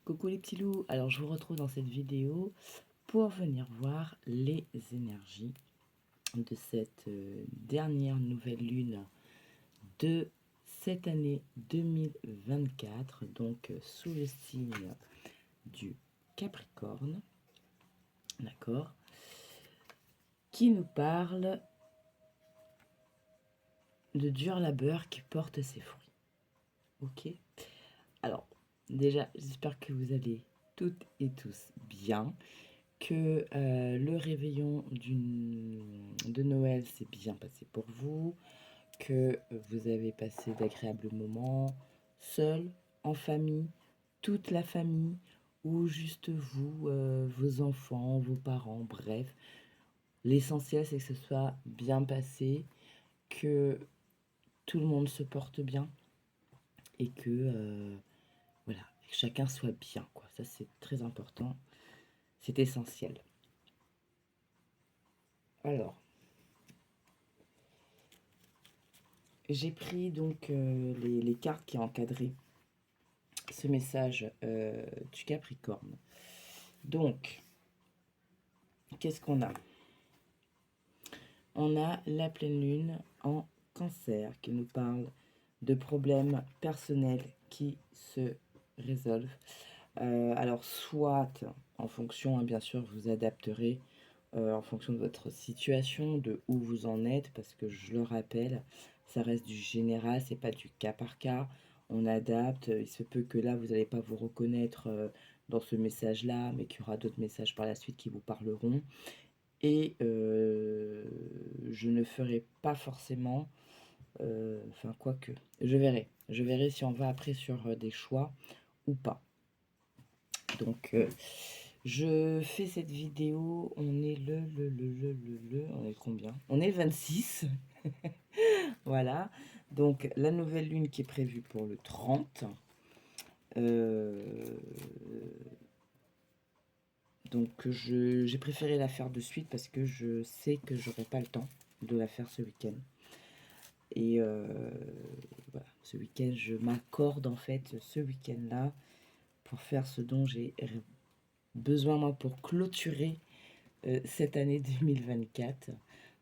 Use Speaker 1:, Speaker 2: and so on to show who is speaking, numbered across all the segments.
Speaker 1: Coucou les petits loups, alors je vous retrouve dans cette vidéo pour venir voir les énergies de cette dernière nouvelle lune de cette année 2024, donc sous le signe du Capricorne, d'accord, qui nous parle de dur labeur qui porte ses fruits. Ok. Alors, déjà, j'espère que vous allez toutes et tous bien, que le réveillon de Noël s'est bien passé pour vous, que vous avez passé d'agréables moments, seul, en famille, toute la famille, ou juste vous, vos enfants, vos parents, bref. L'essentiel, c'est que ce soit bien passé, que tout le monde se porte bien et que voilà, que chacun soit bien, quoi. Ça, c'est très important, c'est essentiel. Alors, j'ai pris donc les cartes qui encadraient ce message du Capricorne. Donc, qu'est-ce qu'on a? On a la pleine lune en Cancer qui nous parle de problèmes personnels qui se résolvent. Alors, soit en fonction, hein, bien sûr, vous adapterez en fonction de votre situation, de où vous en êtes, parce que je le rappelle, ça reste du général, c'est pas du cas par cas. On adapte, il se peut que là, vous n'allez pas vous reconnaître dans ce message-là, mais qu'il y aura d'autres messages par la suite qui vous parleront. Et je ne ferai pas forcément, enfin, quoique, je verrai si on va après sur des choix ou pas. Donc, je fais cette vidéo, on est on est combien? On est 26, voilà. Donc, la nouvelle lune qui est prévue pour le 30. Donc, j'ai préféré la faire de suite parce que je sais que j'aurai pas le temps de la faire ce week-end. Et voilà, ce week-end, je m'accorde en fait ce week-end-là pour faire ce dont j'ai besoin moi pour clôturer cette année 2024.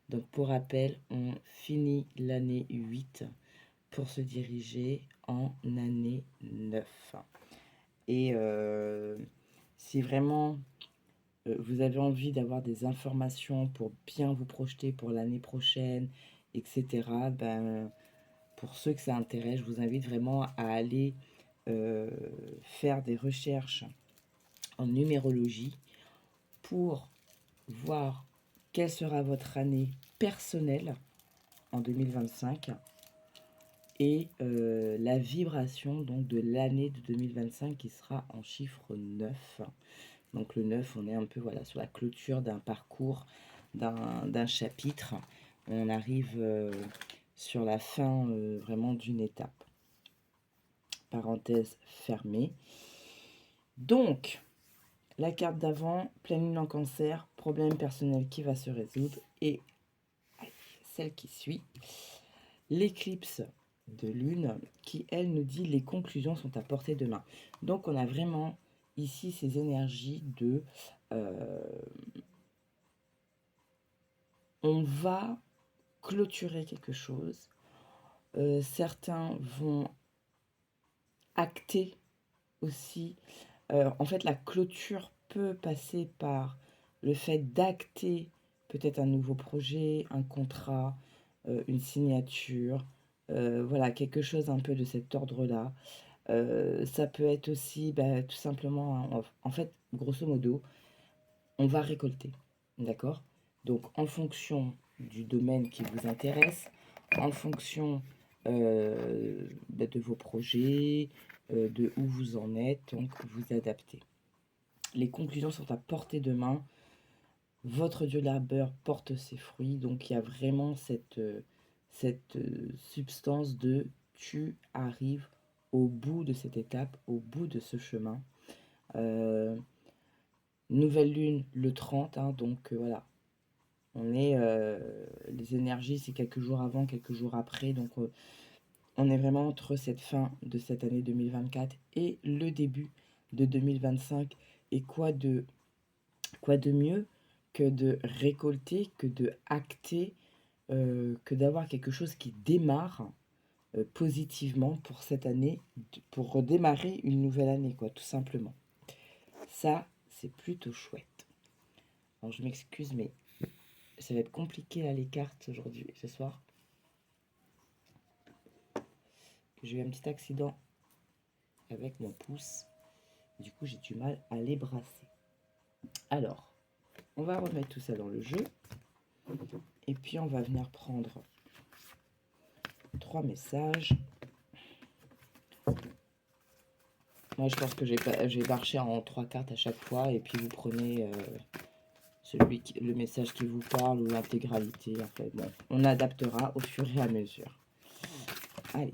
Speaker 1: Donc pour rappel, on finit l'année 8 pour se diriger en année 9. Et si vraiment vous avez envie d'avoir des informations pour bien vous projeter pour l'année prochaine, etc., ben, pour ceux que ça intéresse, je vous invite vraiment à aller faire des recherches en numérologie pour voir quelle sera votre année personnelle en 2025 et la vibration donc de l'année de 2025 qui sera en chiffre 9. Donc le 9, on est un peu voilà, sur la clôture d'un parcours, d'un chapitre. On arrive sur la fin vraiment d'une étape. Parenthèse fermée. Donc, la carte d'avant, pleine lune en Cancer, problème personnel qui va se résoudre. Et celle qui suit, l'éclipse de lune qui, elle, nous dit les conclusions sont à portée de main. Donc, on a vraiment ici ces énergies de... on va clôturer quelque chose. Certains vont acter aussi. En fait, la clôture peut passer par le fait d'acter peut-être un nouveau projet, un contrat, une signature, voilà, quelque chose un peu de cet ordre-là. Ça peut être aussi tout simplement, en fait, grosso modo, on va récolter, d'accord? Donc, en fonction du domaine qui vous intéresse, en fonction de vos projets, de où vous en êtes, donc vous adaptez. Les conclusions sont à portée de main. Votre dieu labeur porte ses fruits, donc il y a vraiment cette substance de tu arrives au bout de cette étape, au bout de ce chemin. Nouvelle lune le 30, hein, donc voilà. On est, les énergies, c'est quelques jours avant, quelques jours après, donc on est vraiment entre cette fin de cette année 2024 et le début de 2025. Et quoi de mieux que de récolter, que de acter, que d'avoir quelque chose qui démarre positivement pour cette année, pour redémarrer une nouvelle année, quoi, tout simplement. Ça, c'est plutôt chouette. Alors, je m'excuse, mais ça va être compliqué, là, les cartes, aujourd'hui, ce soir. J'ai eu un petit accident avec mon pouce. Du coup, j'ai du mal à les brasser. Alors, on va remettre tout ça dans le jeu. Et puis, on va venir prendre 3 messages. Moi, je pense que j'ai marché en 3 cartes à chaque fois. Et puis, vous prenez le message qui vous parle ou l'intégralité. En fait, bon, on adaptera au fur et à mesure. Allez.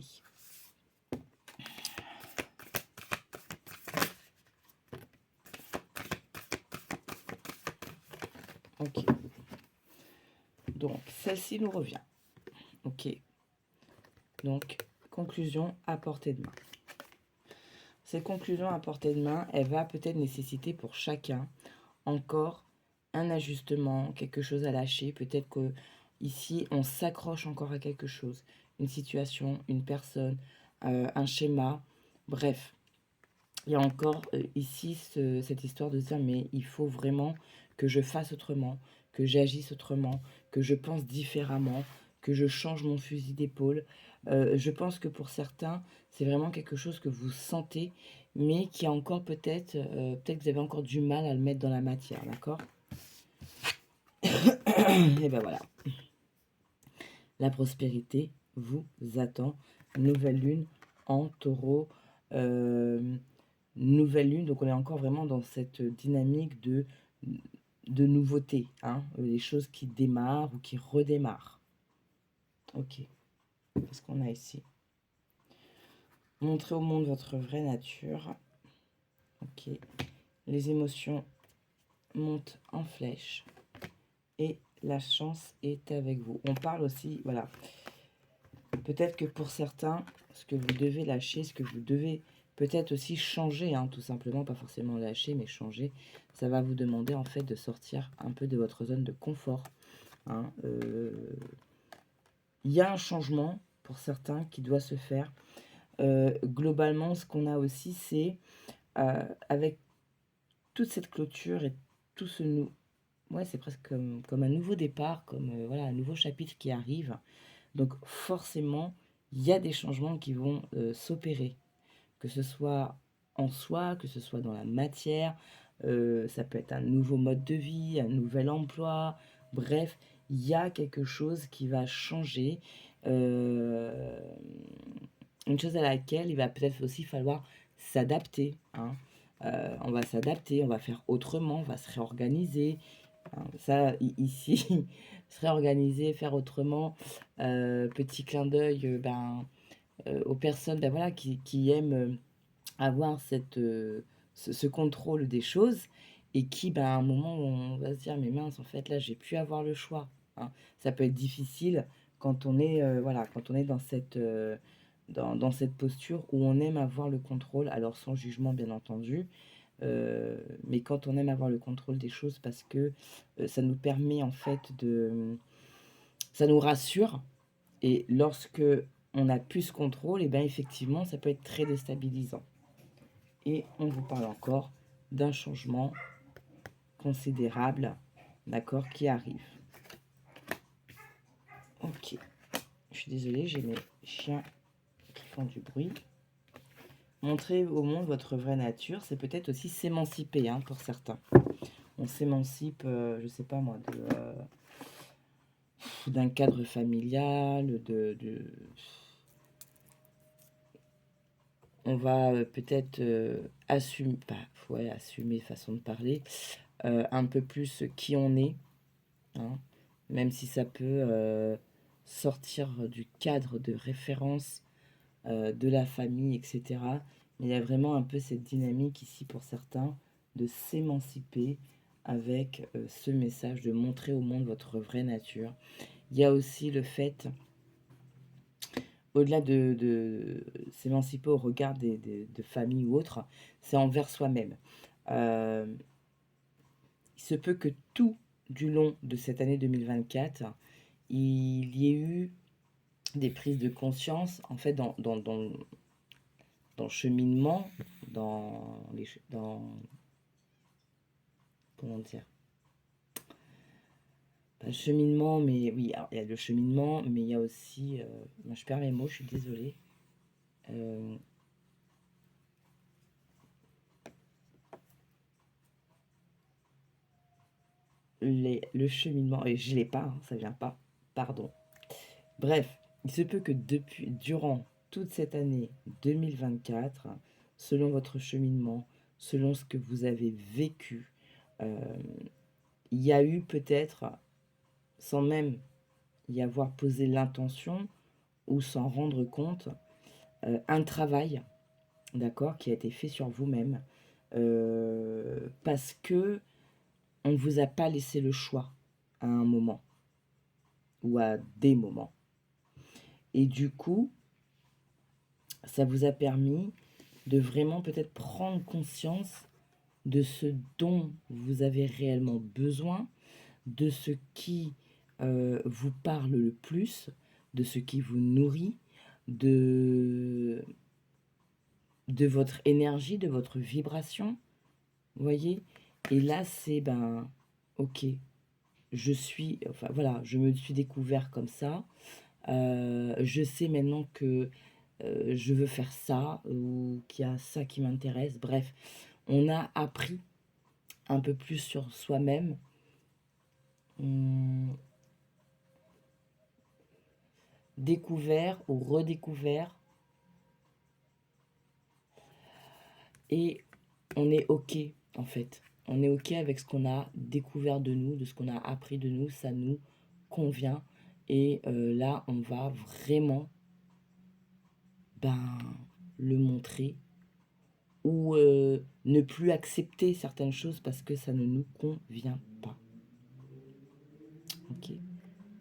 Speaker 1: Ok. Donc, celle-ci nous revient. Ok. Donc, conclusion à portée de main. Cette conclusion à portée de main, elle va peut-être nécessiter pour chacun encore un ajustement, quelque chose à lâcher. Peut-être que ici, on s'accroche encore à quelque chose, une situation, une personne, un schéma. Bref, il y a encore ici cette histoire de dire mais il faut vraiment que je fasse autrement, que j'agisse autrement, que je pense différemment, que je change mon fusil d'épaule. Je pense que pour certains, c'est vraiment quelque chose que vous sentez, mais qui a encore peut-être que vous avez encore du mal à le mettre dans la matière, d'accord? Et ben voilà. La prospérité vous attend. Nouvelle lune en taureau. Nouvelle lune, donc on est encore vraiment dans cette dynamique de nouveauté. Hein, les choses qui démarrent ou qui redémarrent. Ok. Qu'est-ce qu'on a ici? Montrez au monde votre vraie nature. Ok. Les émotions montent en flèche. Et la chance est avec vous. On parle aussi, voilà. Peut-être que pour certains, ce que vous devez lâcher, ce que vous devez peut-être aussi changer, hein, tout simplement, pas forcément lâcher, mais changer, ça va vous demander en fait de sortir un peu de votre zone de confort. Hein. Il y a un changement pour certains qui doit se faire. Globalement, ce qu'on a aussi, c'est avec toute cette clôture et tout ce ouais, c'est presque comme un nouveau départ, comme voilà, un nouveau chapitre qui arrive. Donc forcément, il y a des changements qui vont s'opérer, que ce soit en soi, que ce soit dans la matière, ça peut être un nouveau mode de vie, un nouvel emploi, bref, il y a quelque chose qui va changer, euh, une chose à laquelle il va peut-être aussi falloir s'adapter. Hein. On va s'adapter, on va faire autrement, on va se réorganiser. Hein. Ça, ici, se réorganiser, faire autrement. Petit clin d'œil aux personnes voilà, qui aiment avoir ce contrôle des choses et qui, à un moment, on va se dire, mais mince, en fait, là, j'ai pu avoir le choix. Hein. Ça peut être difficile quand on est, voilà, quand on est dans cette posture où on aime avoir le contrôle, alors sans jugement, bien entendu, mais quand on aime avoir le contrôle des choses parce que ça nous permet, en fait, ça nous rassure. Et lorsque on a plus ce contrôle, et bien effectivement, ça peut être très déstabilisant. Et on vous parle encore d'un changement considérable, d'accord, qui arrive. Ok. Je suis désolée, j'ai mes chiens qui font du bruit. Montrer au monde votre vraie nature, c'est peut-être aussi s'émanciper, hein, pour certains. On s'émancipe, je sais pas moi, d'un cadre familial, on va peut-être assumer, ouais, assumer, façon de parler, un peu plus qui on est, hein, même si ça peut sortir du cadre de référence de la famille, etc. Mais il y a vraiment un peu cette dynamique ici pour certains de s'émanciper avec ce message, de montrer au monde votre vraie nature. Il y a aussi le fait au-delà de s'émanciper au regard de famille ou autre, c'est envers soi-même. Euh, il se peut que tout du long de cette année 2024, il y ait eu des prises de conscience, en fait, dans le cheminement, dans comment dire, pas le cheminement, mais oui, alors, il y a le cheminement, mais il y a aussi, moi, je perds mes mots, je suis désolée. Euh, le cheminement, et je l'ai pas, hein, ça vient pas, pardon. Bref, il se peut que durant toute cette année 2024, selon votre cheminement, selon ce que vous avez vécu, euh, il y a eu peut-être, sans même y avoir posé l'intention ou s'en rendre compte, un travail, d'accord, qui a été fait sur vous-même, parce que on ne vous a pas laissé le choix à un moment ou à des moments. Et du coup, ça vous a permis de vraiment peut-être prendre conscience de ce dont vous avez réellement besoin, de ce qui vous parle le plus, de ce qui vous nourrit, de, de votre énergie, de votre vibration, vous voyez. Et là, c'est, ben, ok, enfin voilà, je me suis découvert comme ça, je sais maintenant que je veux faire ça, ou qu'il y a ça qui m'intéresse, bref, on a appris un peu plus sur soi-même, on découvert ou redécouvert, et on est ok en fait. On est ok avec ce qu'on a découvert de nous, de ce qu'on a appris de nous, ça nous convient. Et là, on va vraiment, ben, le montrer, ou ne plus accepter certaines choses parce que ça ne nous convient pas. Ok,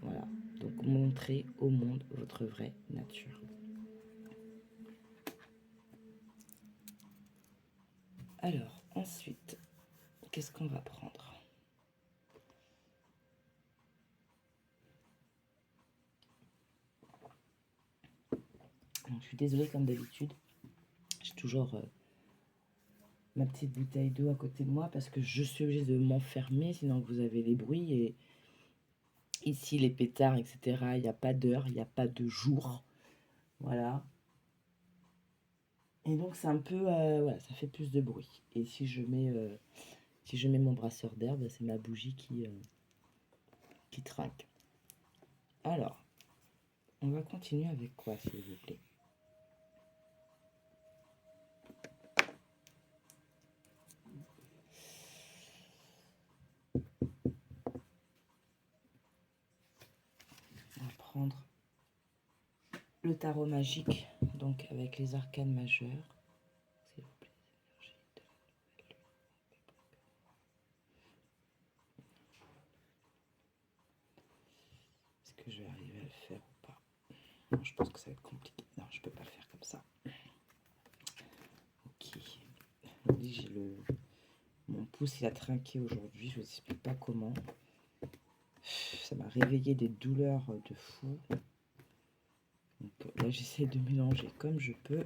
Speaker 1: voilà. Donc montrez au monde votre vraie nature. Alors, ensuite, qu'est-ce qu'on va prendre? Donc, je suis désolée, comme d'habitude, j'ai toujours ma petite bouteille d'eau à côté de moi parce que je suis obligée de m'enfermer, sinon vous avez les bruits. Et ici, les pétards, etc., il n'y a pas d'heure, il n'y a pas de jour. Voilà. Et donc, c'est un peu, voilà, ça fait plus de bruit. Et si je mets mon brasseur d'air, bah, c'est ma bougie qui trinque. Alors, on va continuer avec quoi, s'il vous plaît? On va prendre le tarot magique, donc avec les arcanes majeures. S'il vous plaît, est-ce que je vais arriver à le faire ou pas? Non, je pense que ça va être compliqué. Non, je peux pas le faire comme ça. Ok. Mon pouce, il a trinqué aujourd'hui. Je ne vous explique pas comment. Ça m'a réveillé des douleurs de fou. Donc là, j'essaie de mélanger comme je peux.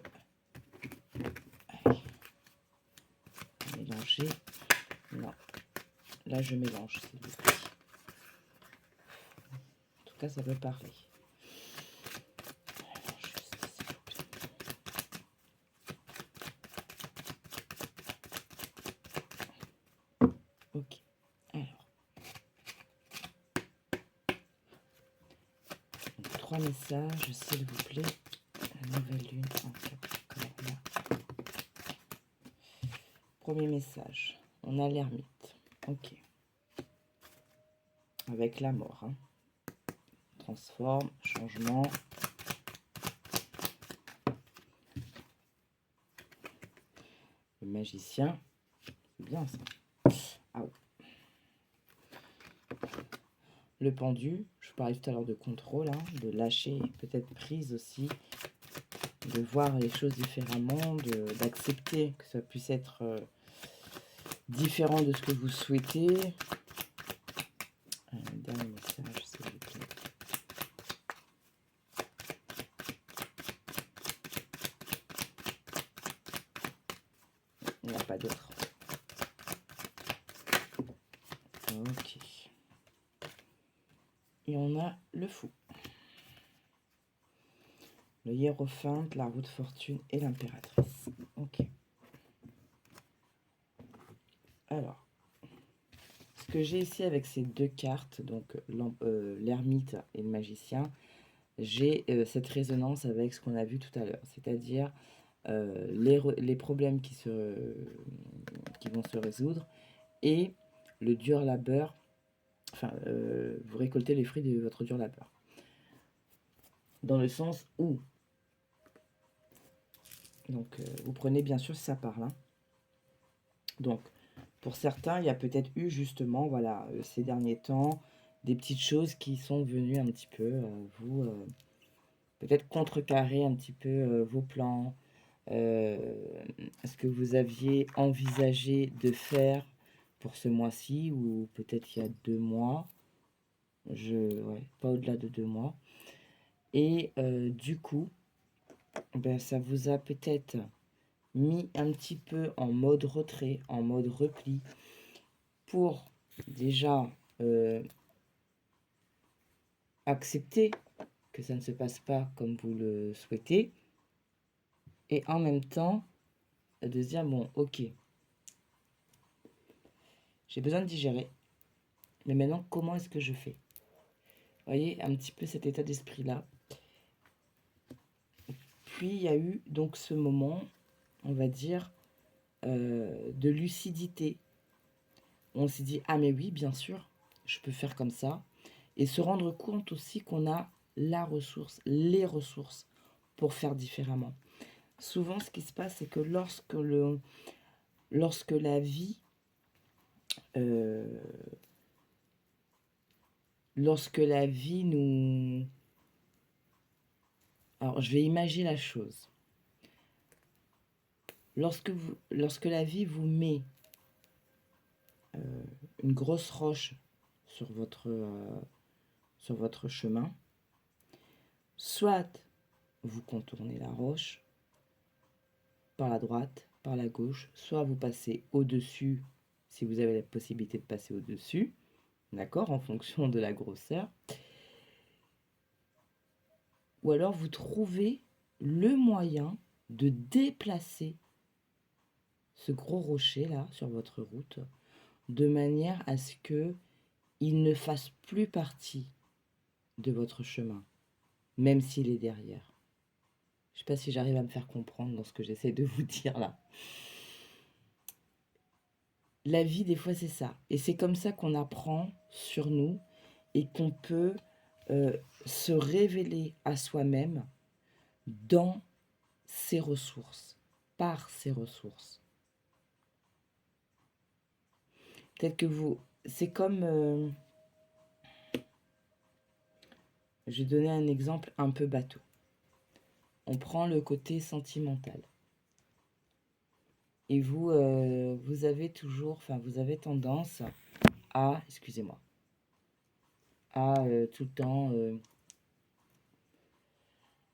Speaker 1: Allez. Mélanger. Non. Là, je mélange, s'il vous plaît. En tout cas, ça veut parler. Ok. Alors. Donc, 3 messages, s'il vous plaît. La nouvelle lune en Capricorne. Premier message. On a l'ermite. Ok. Avec la mort. Hein. Transforme, changement. Le magicien. C'est bien ça. Ah ouais. le pendu. Je vous parlais tout à l'heure de contrôle, hein, de lâcher, peut-être prise aussi, de voir les choses différemment, d'accepter que ça puisse être différent de ce que vous souhaitez. Dernier message, c'est lequel? Il n'y en a pas d'autre. Ok. Et on a le fou. Le hiérophante, la roue de fortune et l'impératrice. Ok. Alors, ce que j'ai ici avec ces deux cartes, donc l'ermite et le magicien, j'ai cette résonance avec ce qu'on a vu tout à l'heure, c'est-à-dire les problèmes qui vont se résoudre et le dur labeur, enfin, vous récoltez les fruits de votre dur labeur. Dans le sens où, donc vous prenez bien sûr ça par là. Donc, pour certains, il y a peut-être eu justement, voilà, ces derniers temps, des petites choses qui sont venues un petit peu vous peut-être contrecarrer un petit peu vos plans, ce que vous aviez envisagé de faire pour ce mois-ci ou peut-être il y a 2 mois, ouais, pas au-delà de 2 mois. Et du coup, ben, ça vous a peut-être mis un petit peu en mode retrait, en mode repli, pour déjà accepter que ça ne se passe pas comme vous le souhaitez, et en même temps de se dire, bon, ok, j'ai besoin de digérer, mais maintenant, comment est-ce que je fais? Vous voyez, un petit peu cet état d'esprit-là. Puis, il y a eu donc ce moment, on va dire, de lucidité. On s'est dit, ah mais oui, bien sûr, je peux faire comme ça. Et se rendre compte aussi qu'on a la ressource, les ressources pour faire différemment. Souvent, ce qui se passe, c'est que lorsque la vie nous... Alors, je vais imaginer la chose. Lorsque la vie vous met une grosse roche sur votre chemin, soit vous contournez la roche par la droite, par la gauche, soit vous passez au-dessus si vous avez la possibilité de passer au-dessus, d'accord, en fonction de la grosseur, ou alors vous trouvez le moyen de déplacer ce gros rocher là sur votre route de manière à ce que il ne fasse plus partie de votre chemin, même s'il est derrière. Je ne sais pas si j'arrive à me faire comprendre dans ce que j'essaie de vous dire là. La vie, des fois, c'est ça. Et c'est comme ça qu'on apprend sur nous et qu'on peut se révéler à soi-même dans ses ressources, par ses ressources. Peut-être que vous... C'est comme... je vais donner un exemple un peu bateau. On prend le côté sentimental. Et vous, vous avez toujours... Enfin, vous avez tendance à... Excusez-moi. À tout le temps...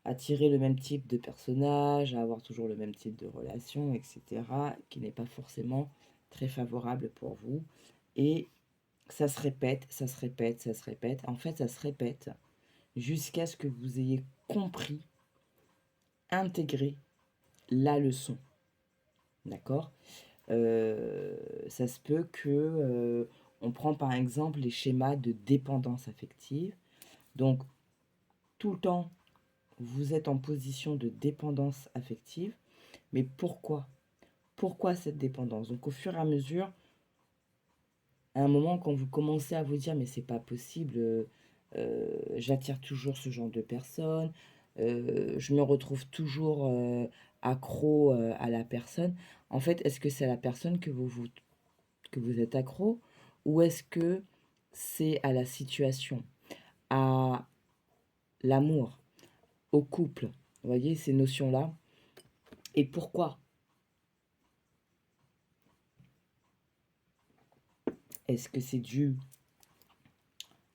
Speaker 1: attirer le même type de personnage, à avoir toujours le même type de relation, etc., qui n'est pas forcément très favorable pour vous. Et ça se répète, ça se répète, ça se répète. En fait, ça se répète jusqu'à ce que vous ayez compris, intégré la leçon. D'accord. Ça se peut que on prend par exemple les schémas de dépendance affective. Donc, tout le temps, vous êtes en position de dépendance affective. Mais pourquoi? Pourquoi cette dépendance? Donc au fur et à mesure, à un moment quand vous commencez à vous dire mais c'est pas possible, j'attire toujours ce genre de personnes, je me retrouve toujours accro à la personne. En fait, est-ce que c'est à la personne que vous êtes accro ou est-ce que c'est à la situation, à l'amour, au couple. Vous voyez ces notions-là. Et pourquoi? Est-ce que c'est dû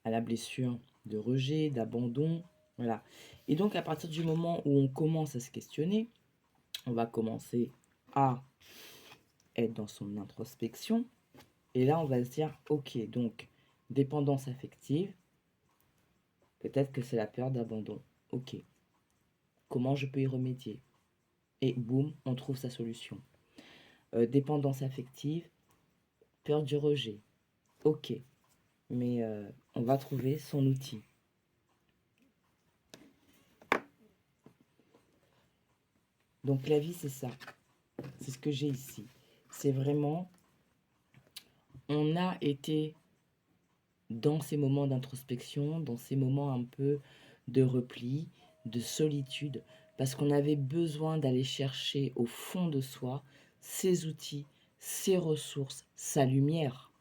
Speaker 1: à la blessure de rejet, d'abandon? Voilà. Et donc, à partir du moment où on commence à se questionner, on va commencer à être dans son introspection. Et là, on va se dire, ok, donc, dépendance affective, peut-être que c'est la peur d'abandon. Ok, comment je peux y remédier? Et boum, on trouve sa solution. Dépendance affective, peur du rejet. Ok, mais on va trouver son outil. Donc la vie, c'est ça. C'est ce que j'ai ici. C'est vraiment, on a été dans ces moments d'introspection, dans ces moments un peu de repli, de solitude, parce qu'on avait besoin d'aller chercher au fond de soi ses outils, ses ressources, sa lumière.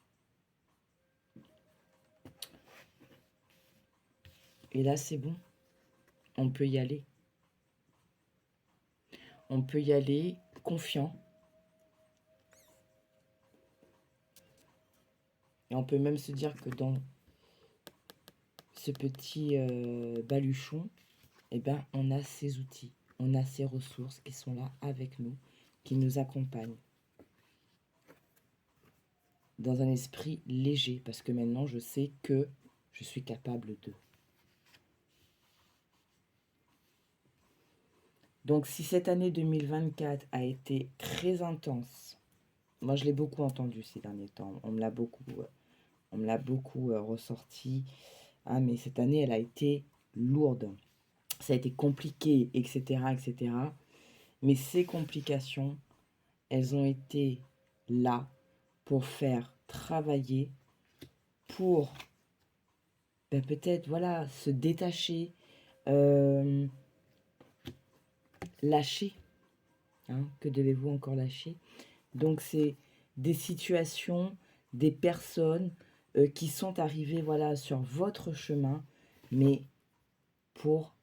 Speaker 1: Et là, c'est bon. On peut y aller. On peut y aller confiant. Et on peut même se dire que dans ce petit baluchon, eh ben, on a ces outils, on a ces ressources qui sont là avec nous, qui nous accompagnent. Dans un esprit léger, parce que maintenant je sais que je suis capable de. Donc si cette année 2024 a été très intense, moi je l'ai beaucoup entendu ces derniers temps, on me l'a beaucoup ressorti. Ah mais cette année elle a été lourde, ça a été compliqué, etc., etc. Mais ces complications, elles ont été là pour faire travailler, pour peut-être voilà se détacher, lâcher. Hein, que devez-vous encore lâcher? Donc c'est des situations, des personnes qui sont arrivées voilà sur votre chemin, mais pour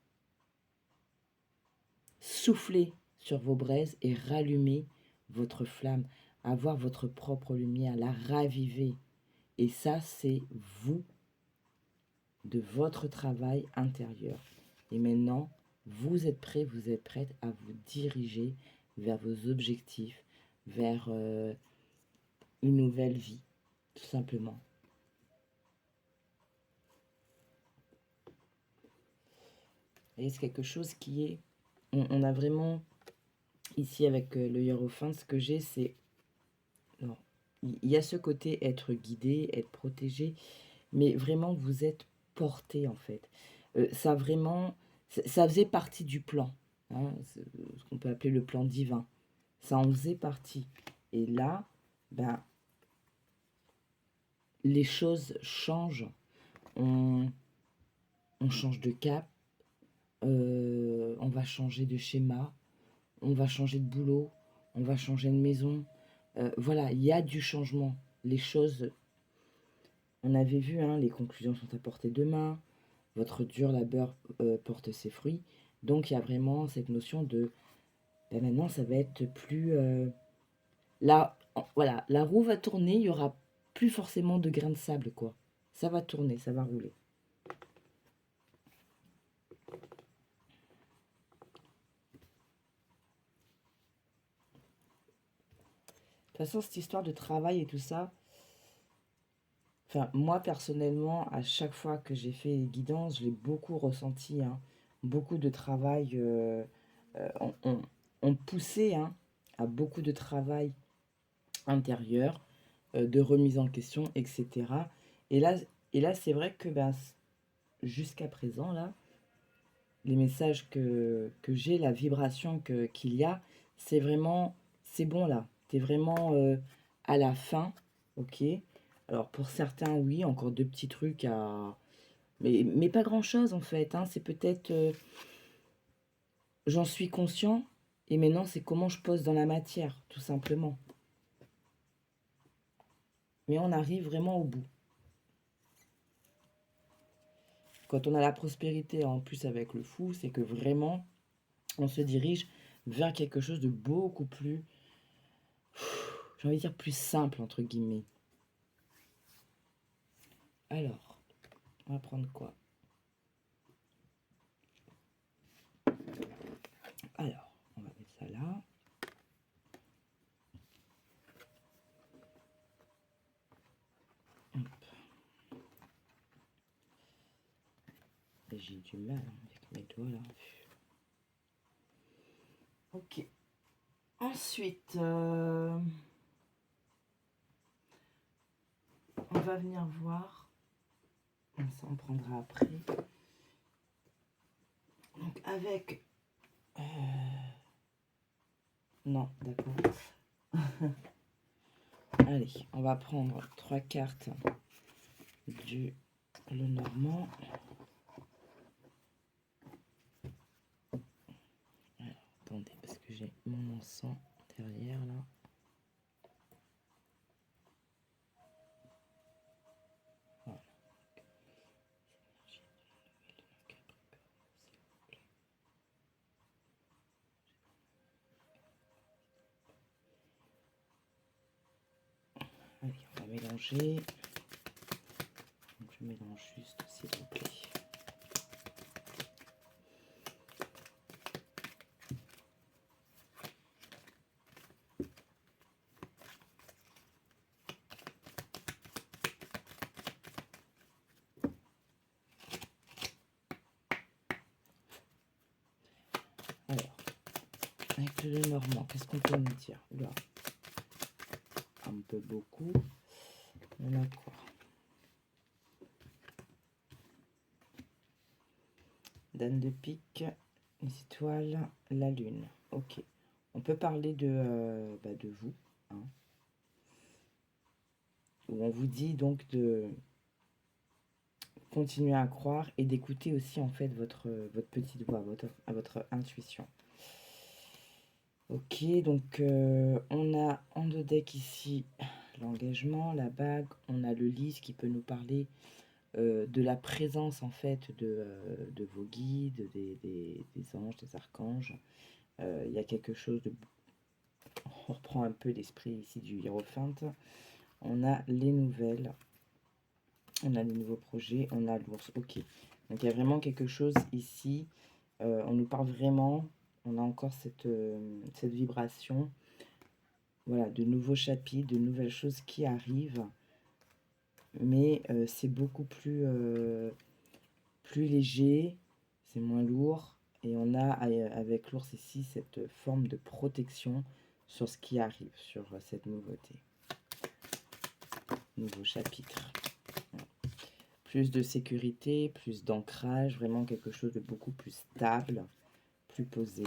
Speaker 1: souffler sur vos braises et rallumer votre flamme, avoir votre propre lumière, la raviver. Et ça, c'est vous, de votre travail intérieur. Et maintenant, vous êtes prêts, vous êtes prête à vous diriger vers vos objectifs, vers une nouvelle vie, tout simplement. Et c'est quelque chose qui est... On a vraiment, ici avec le Hiérophant, ce que j'ai, c'est... Il y a ce côté être guidé, être protégé, mais vraiment vous êtes porté en fait. Ça vraiment, ça faisait partie du plan, hein, ce qu'on peut appeler le plan divin. Ça en faisait partie. Et là, ben, les choses changent. On change de cap, on va changer de schéma, on va changer de boulot, on va changer de maison. Voilà, il y a du changement. Les choses, on avait vu, hein, les conclusions sont à portée de main. Votre dur labeur porte ses fruits. Donc il y a vraiment cette notion de ben maintenant ça va être plus là, voilà, la roue va tourner, il y aura plus forcément de grains de sable quoi. Ça va tourner, ça va rouler. De toute façon, cette histoire de travail et tout ça, enfin moi personnellement, à chaque fois que j'ai fait les guidances, je l'ai beaucoup ressenti, hein. Beaucoup de travail, on poussait hein, à beaucoup de travail intérieur, de remise en question, etc. Et là, c'est vrai que ben, jusqu'à présent, là, les messages que j'ai, la vibration qu'il y a, c'est vraiment, c'est bon là. T'es vraiment à la fin, ok. Alors pour certains, oui, encore deux petits trucs à... Mais pas grand-chose en fait, hein. C'est peut-être... j'en suis conscient, et maintenant c'est comment je pose dans la matière, tout simplement. Mais on arrive vraiment au bout. quand on a la prospérité en plus avec le fou, c'est que vraiment, on se dirige vers quelque chose de beaucoup plus, j'ai envie de dire plus simple, entre guillemets. Alors, on va prendre quoi? Alors, on va mettre ça là. J'ai du mal avec mes doigts là. Ok. Ensuite, on va venir voir. Ça, on prendra après. Donc avec... Non, d'accord. Allez, on va prendre 3 cartes du Lenormand. Alors, attendez, parce que j'ai mon encens derrière là. Voilà. Allez, on va mélanger. Donc, je mélange juste, s'il vous plaît. Alors, avec le Lenormand, qu'est-ce qu'on peut nous dire? Là, un peu beaucoup. On a quoi? Dame de pique, les étoiles, la lune. Ok. On peut parler de vous. Hein, où on vous dit donc de continuer à croire et d'écouter aussi en fait votre petite voix, votre intuition. Ok, donc on a en deux decks ici l'engagement, la bague, on a le lys qui peut nous parler de la présence en fait de vos guides, des anges, des archanges. Il y a quelque chose de... On reprend un peu l'esprit ici du hiérophante. On a les nouvelles, on a les nouveaux projets, on a l'ours. Ok, donc il y a vraiment quelque chose ici. On nous parle vraiment, on a encore cette vibration. Voilà, de nouveaux chapitres, de nouvelles choses qui arrivent. Mais c'est beaucoup plus léger, c'est moins lourd. Et on a avec l'ours ici cette forme de protection sur ce qui arrive, sur cette nouveauté. Nouveau chapitre. Plus de sécurité, plus d'ancrage, vraiment quelque chose de beaucoup plus stable, plus posé.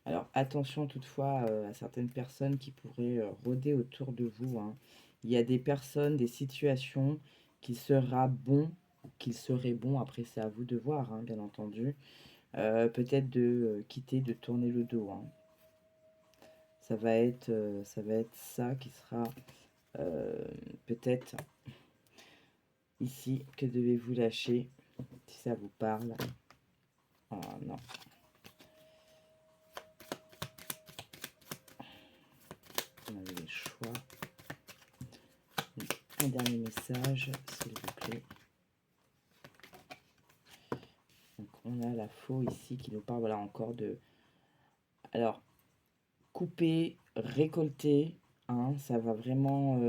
Speaker 1: Alors attention toutefois à certaines personnes qui pourraient rôder autour de vous. Hein. Il y a des personnes, des situations qu'il serait bon, après c'est à vous de voir, hein, bien entendu, peut-être de quitter, de tourner le dos. Hein. Ça va être ça qui sera peut-être ici que devez-vous lâcher, si ça vous parle. Oh non. On avait les choix. Un dernier message, s'il vous plaît. Donc on a la faux ici qui nous parle, voilà, encore de... Alors, couper, récolter, hein, ça va vraiment...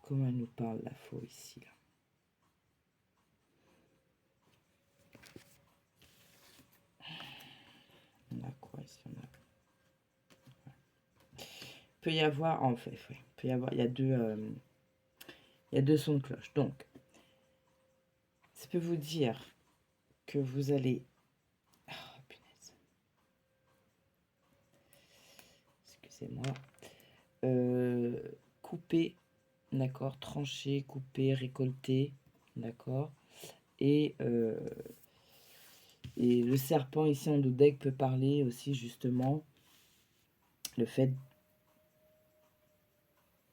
Speaker 1: Comment elle nous parle, la faux, ici, là? On a quoi ici? On a... Peut y avoir, en fait, ouais, peut y avoir, il y a deux sons de cloche. Donc, ça peut vous dire que vous allez... Oh, punaise. Excusez-moi. Couper, d'accord, trancher, couper, récolter, d'accord. Et le serpent ici en dos deck peut parler aussi justement le fait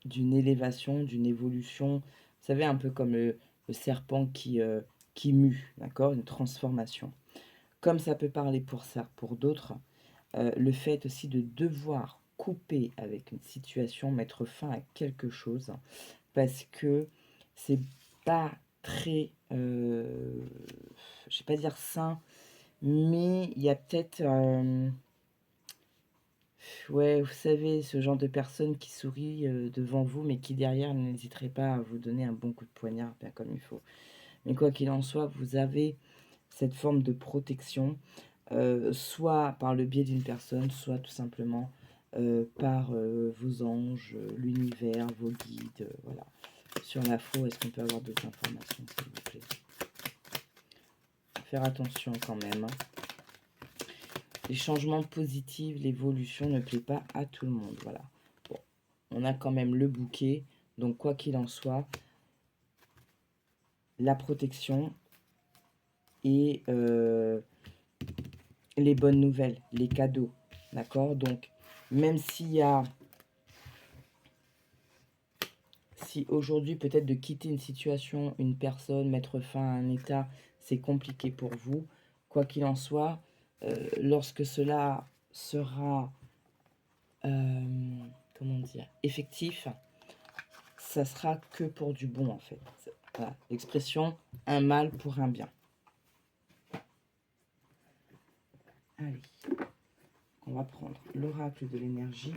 Speaker 1: d'une élévation, d'une évolution. Vous savez, un peu comme le serpent qui mue, d'accord? Une transformation. Comme ça peut parler pour ça, pour d'autres, le fait aussi de devoir couper avec une situation, mettre fin à quelque chose, parce que c'est pas très, je vais pas dire sain, mais il y a peut-être, ouais, vous savez, ce genre de personne qui sourit devant vous, mais qui derrière n'hésiterait pas à vous donner un bon coup de poignard, bien comme il faut. Mais quoi qu'il en soit, vous avez cette forme de protection, soit par le biais d'une personne, soit tout simplement par vos anges, l'univers, vos guides, voilà. Sur l'info, est-ce qu'on peut avoir d'autres informations, s'il vous plaît? Faire attention quand même. Les changements positifs, l'évolution ne plaît pas à tout le monde, voilà. Bon, on a quand même le bouquet, donc quoi qu'il en soit, la protection et les bonnes nouvelles, les cadeaux, d'accord? Donc, même s'il y a... Si aujourd'hui, peut-être de quitter une situation, une personne, mettre fin à un état, c'est compliqué pour vous, quoi qu'il en soit, lorsque cela sera, comment dire, effectif, ça sera que pour du bon, en fait. Voilà, l'expression « un mal pour un bien ». Allez, on va prendre l'oracle de l'énergie.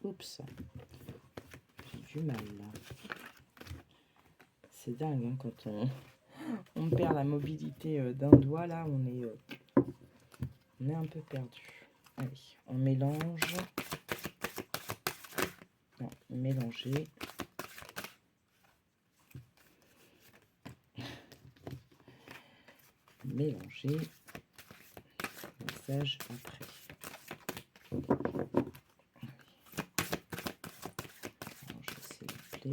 Speaker 1: Oups, j'ai du mal là. C'est dingue, hein, quand on perd la mobilité d'un doigt, là, on est un peu perdu. Allez, on mélange. Non, mélanger. Mélanger. Message après. Alors, s'il vous plaît.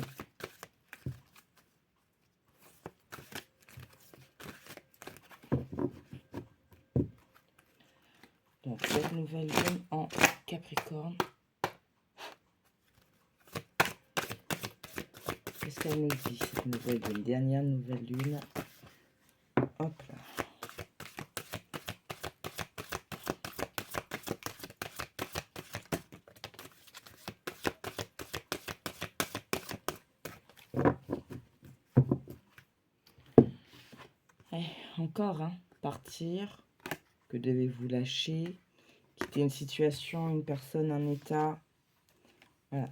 Speaker 1: Donc, cette nouvelle lune en Capricorne. Qu'est-ce qu'elle nous dit, cette nouvelle lune? Dernière nouvelle lune. Hop là. Allez, encore, hein. Partir. Que devez-vous lâcher? Quitter une situation, une personne, un état. Voilà.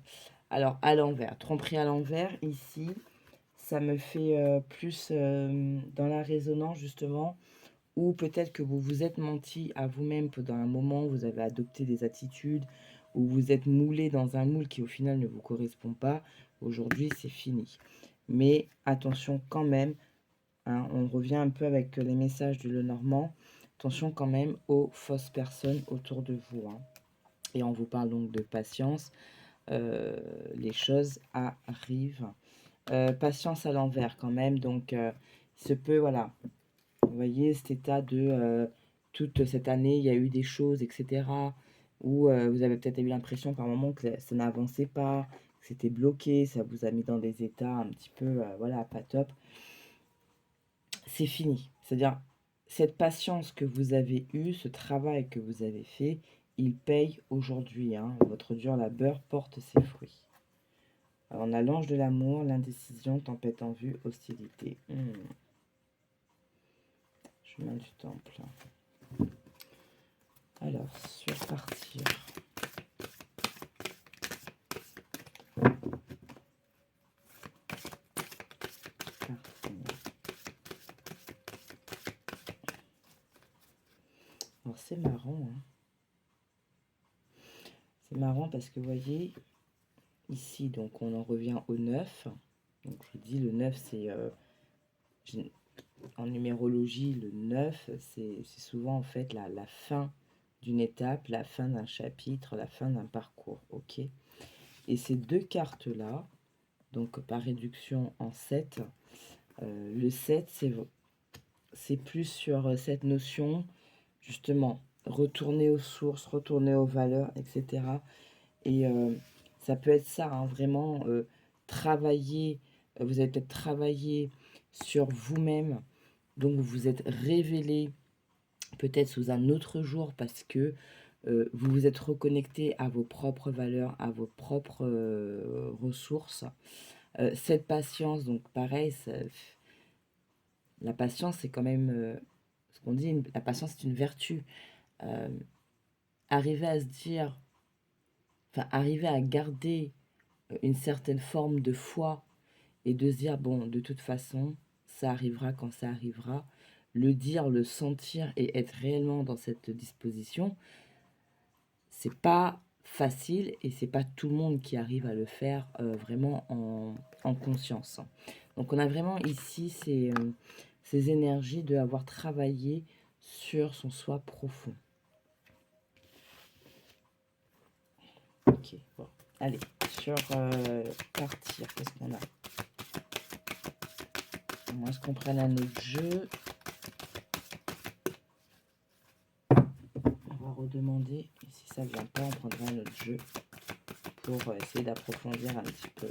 Speaker 1: Alors, à l'envers. Tromperie à l'envers, ici, ça me fait plus dans la résonance, justement, ou peut-être que vous vous êtes menti à vous-même pendant un moment, vous avez adopté des attitudes, ou vous êtes moulé dans un moule qui, au final, ne vous correspond pas. Aujourd'hui, c'est fini. Mais attention quand même, hein, on revient un peu avec les messages de Lenormand. Attention quand même aux fausses personnes autour de vous. Hein. Et on vous parle donc de patience. Les choses arrivent. Patience à l'envers quand même. Donc, il se peut, voilà. Vous voyez cet état de toute cette année, il y a eu des choses, etc. Où vous avez peut-être eu l'impression par moment que ça n'avançait pas, que c'était bloqué, ça vous a mis dans des états un petit peu, voilà, pas top. C'est fini. C'est-à-dire, cette patience que vous avez eue, ce travail que vous avez fait, il paye aujourd'hui. Hein. Votre dur labeur porte ses fruits. Alors, on a l'ange de l'amour, l'indécision, tempête en vue, hostilité. Chemin du temple. Alors, sur partir. c'est marrant, hein. C'est marrant parce que vous voyez, ici, donc on en revient au 9. Donc je vous dis, le 9, c'est en numérologie, le 9, c'est souvent en fait la fin d'une étape, la fin d'un chapitre, la fin d'un parcours. Ok. Et ces deux cartes-là, donc par réduction en 7, le 7, c'est plus sur cette notion, justement, retourner aux sources, retourner aux valeurs, etc. Et ça peut être ça, hein, vraiment travailler, vous avez peut-être travaillé sur vous-même, donc vous vous êtes révélé peut-être sous un autre jour parce que vous vous êtes reconnecté à vos propres valeurs, à vos propres ressources. Cette patience, donc pareil, la patience, c'est quand même ce qu'on dit, la patience, c'est une vertu. Euh, arriver à se dire, enfin, arriver à garder une certaine forme de foi et de se dire, bon, de toute façon, ça arrivera quand ça arrivera. Le dire, le sentir et être réellement dans cette disposition, c'est pas facile et c'est pas tout le monde qui arrive à le faire vraiment en conscience. Donc on a vraiment ici ces énergies de avoir travaillé sur son soi profond. Ok, bon. Allez, sur partir, qu'est-ce qu'on a? Moi, est-ce qu'on prenne un autre jeu? On va redemander. Et si ça ne vient pas, on prendra un autre jeu pour essayer d'approfondir un petit peu.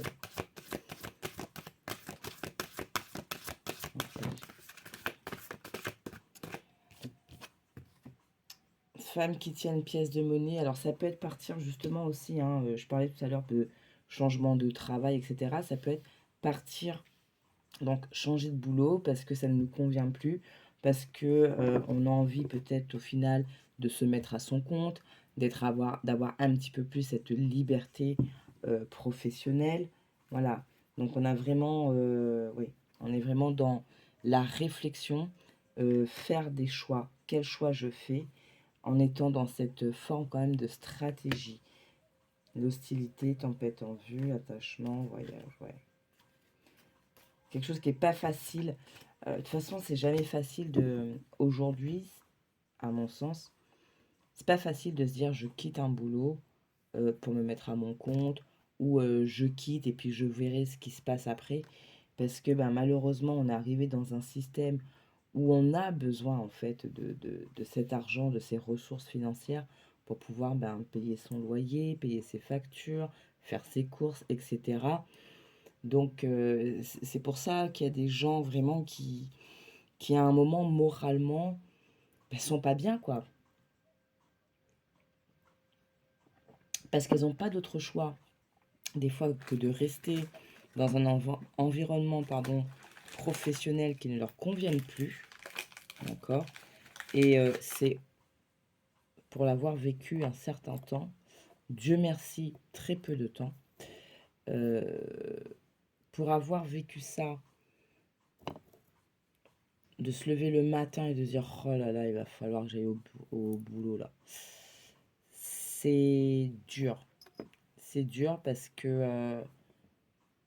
Speaker 1: Femme qui tient une pièce de monnaie. Alors, ça peut être partir justement aussi. Hein, je parlais tout à l'heure de changement de travail, etc. Ça peut être partir, donc changer de boulot parce que ça ne nous convient plus, parce que on a envie peut-être au final de se mettre à son compte, d'avoir un petit peu plus cette liberté professionnelle. Voilà. Donc on a vraiment, oui, on est vraiment dans la réflexion, faire des choix. Quel choix je fais en étant dans cette forme quand même de stratégie. L'hostilité, tempête en vue, attachement, voyage, ouais. Quelque chose qui n'est pas facile. De toute façon, c'est jamais facile de... Aujourd'hui, à mon sens, c'est pas facile de se dire je quitte un boulot pour me mettre à mon compte ou je quitte et puis je verrai ce qui se passe après. Parce que ben, malheureusement, on est arrivé dans un système où on a besoin en fait de cet argent, de ces ressources financières pour pouvoir ben, payer son loyer, payer ses factures, faire ses courses, etc. Donc c'est pour ça qu'il y a des gens vraiment qui à un moment moralement ben, sont pas bien quoi. Parce qu'elles n'ont pas d'autre choix des fois que de rester dans un environnement professionnel qui ne leur convienne plus. D'accord. Et c'est pour l'avoir vécu un certain temps, Dieu merci, très peu de temps, euh, pour avoir vécu ça, de se lever le matin et de dire oh là là, il va falloir que j'aille au boulot là. C'est dur. C'est dur parce que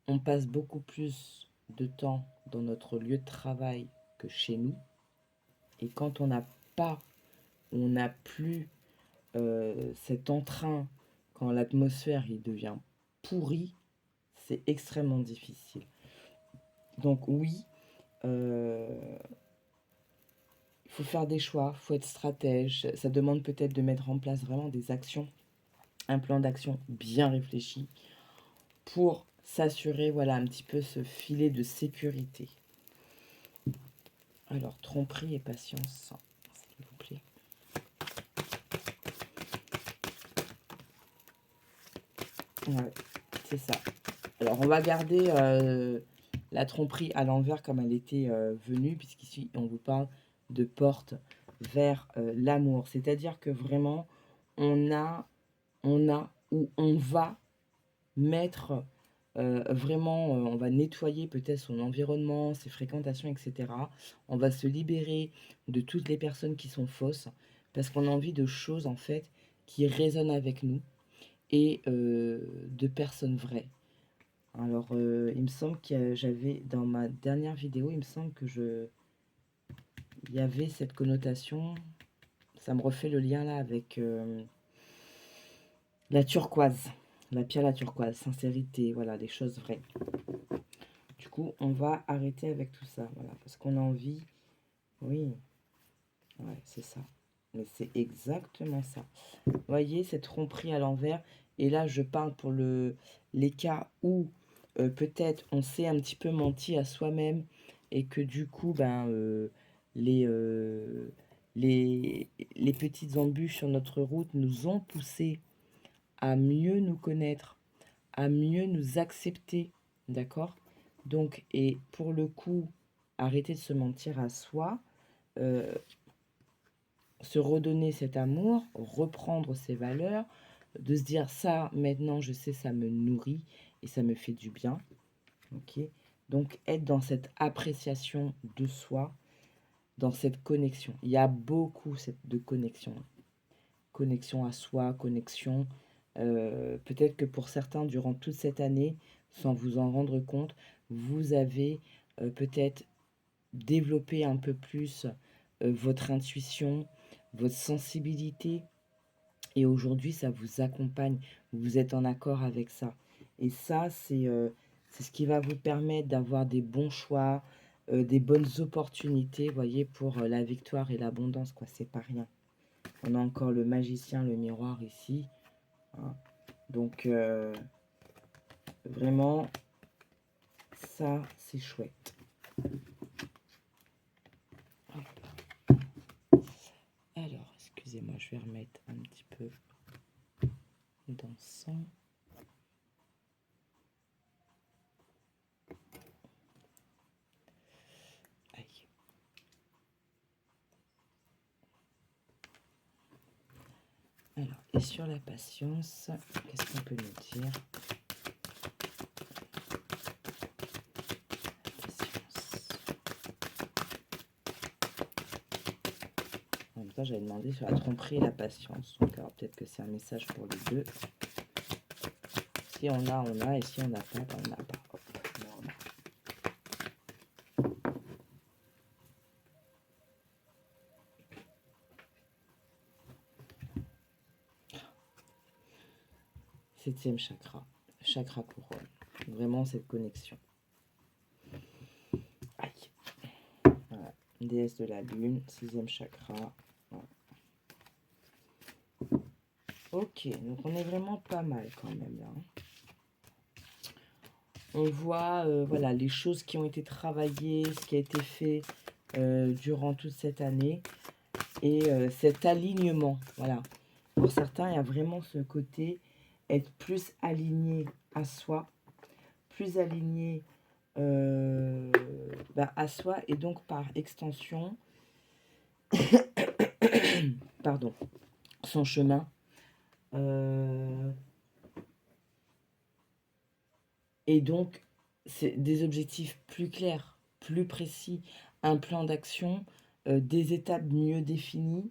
Speaker 1: on passe beaucoup plus de temps dans notre lieu de travail que chez nous. Et quand on n'a plus cet entrain, quand l'atmosphère il devient pourrie, c'est extrêmement difficile. Donc oui, il faut faire des choix, il faut être stratège. Ça demande peut-être de mettre en place vraiment des actions, un plan d'action bien réfléchi pour s'assurer, voilà, un petit peu ce filet de sécurité. Alors, tromperie et patience, s'il vous plaît. Ouais, c'est ça. Alors, on va garder la tromperie à l'envers comme elle était venue, puisqu'ici, on vous parle de porte vers l'amour. C'est-à-dire que vraiment, on a ou on va mettre vraiment, on va nettoyer peut-être son environnement, ses fréquentations, etc. On va se libérer de toutes les personnes qui sont fausses, parce qu'on a envie de choses, en fait, qui résonnent avec nous et de personnes vraies. Alors, il me semble que j'avais, dans ma dernière vidéo, il me semble que il y avait cette connotation, ça me refait le lien là avec la turquoise, la pierre la turquoise, sincérité, voilà, des choses vraies. Du coup, on va arrêter avec tout ça, voilà, parce qu'on a envie, oui, ouais, c'est ça. Mais c'est exactement ça. Vous voyez, cette tromperie à l'envers, et là, je parle pour les cas où peut-être on s'est un petit peu menti à soi-même, et que du coup, ben, les, euh, les petites embûches sur notre route nous ont poussé à mieux nous connaître, à mieux nous accepter, d'accord? Donc, et pour le coup, arrêter de se mentir à soi, euh, se redonner cet amour, reprendre ses valeurs, de se dire ça, maintenant je sais, ça me nourrit et ça me fait du bien, ok? Donc, être dans cette appréciation de soi, dans cette connexion. Il y a beaucoup de connexion. Connexion à soi, connexion. Peut-être que pour certains, durant toute cette année, sans vous en rendre compte, vous avez peut-être développé un peu plus votre intuition, votre sensibilité. Et aujourd'hui, ça vous accompagne. Vous êtes en accord avec ça. Et ça, c'est ce qui va vous permettre d'avoir des bons choix, des bonnes opportunités, voyez, pour la victoire et l'abondance, quoi. C'est pas rien. On a encore le magicien, le miroir ici. Hein. Donc, vraiment, ça, c'est chouette. Alors, excusez-moi, je vais remettre un petit peu d'encens. Aïe. Alors, et sur la patience, qu'est-ce qu'on peut nous dire? En même temps, j'avais demandé sur la tromperie et la patience. Donc, alors peut-être que c'est un message pour les deux. Si on a, on a. Et si on n'a pas, ben, on n'a pas. Hop, on a. Septième chakra. Chakra couronne. Vraiment cette connexion. Aïe. Voilà. Déesse de la lune. Sixième chakra. Voilà. Ok, donc on est vraiment pas mal quand même là. On voit voilà, les choses qui ont été travaillées, ce qui a été fait durant toute cette année. Et cet alignement, voilà. Pour certains, il y a vraiment ce côté être plus aligné à soi, plus aligné à soi et donc par extension, pardon, son chemin. Et donc, c'est des objectifs plus clairs, plus précis, un plan d'action, des étapes mieux définies.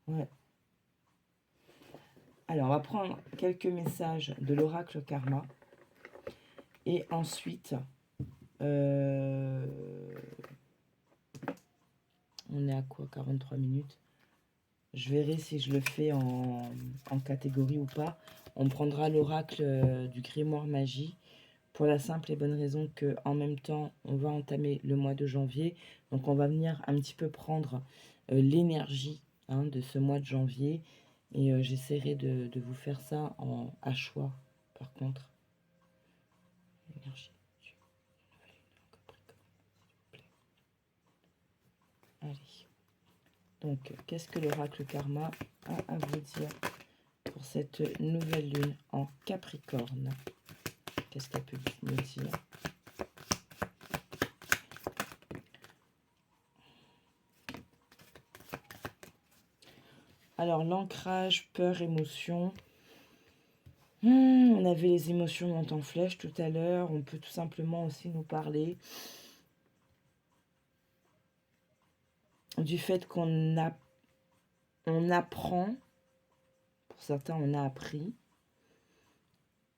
Speaker 1: Ouais. Alors, on va prendre quelques messages de l'oracle karma. Et ensuite, on est à quoi? 43 minutes. Je verrai si je le fais en catégorie ou pas. On prendra l'oracle du grimoire magie pour la simple et bonne raison que en même temps, on va entamer le mois de janvier. Donc, on va venir un petit peu prendre l'énergie de ce mois de janvier. Et j'essaierai de vous faire ça à choix, par contre. Énergie. Allez. Donc, qu'est-ce que l'oracle karma a à vous dire pour cette nouvelle lune en Capricorne? Qu'est-ce qu'elle peut me dire? Alors, l'ancrage, peur, émotion. On avait les émotions montent en flèche tout à l'heure. On peut tout simplement aussi nous parler du fait qu'on a on apprend, pour certains on a appris,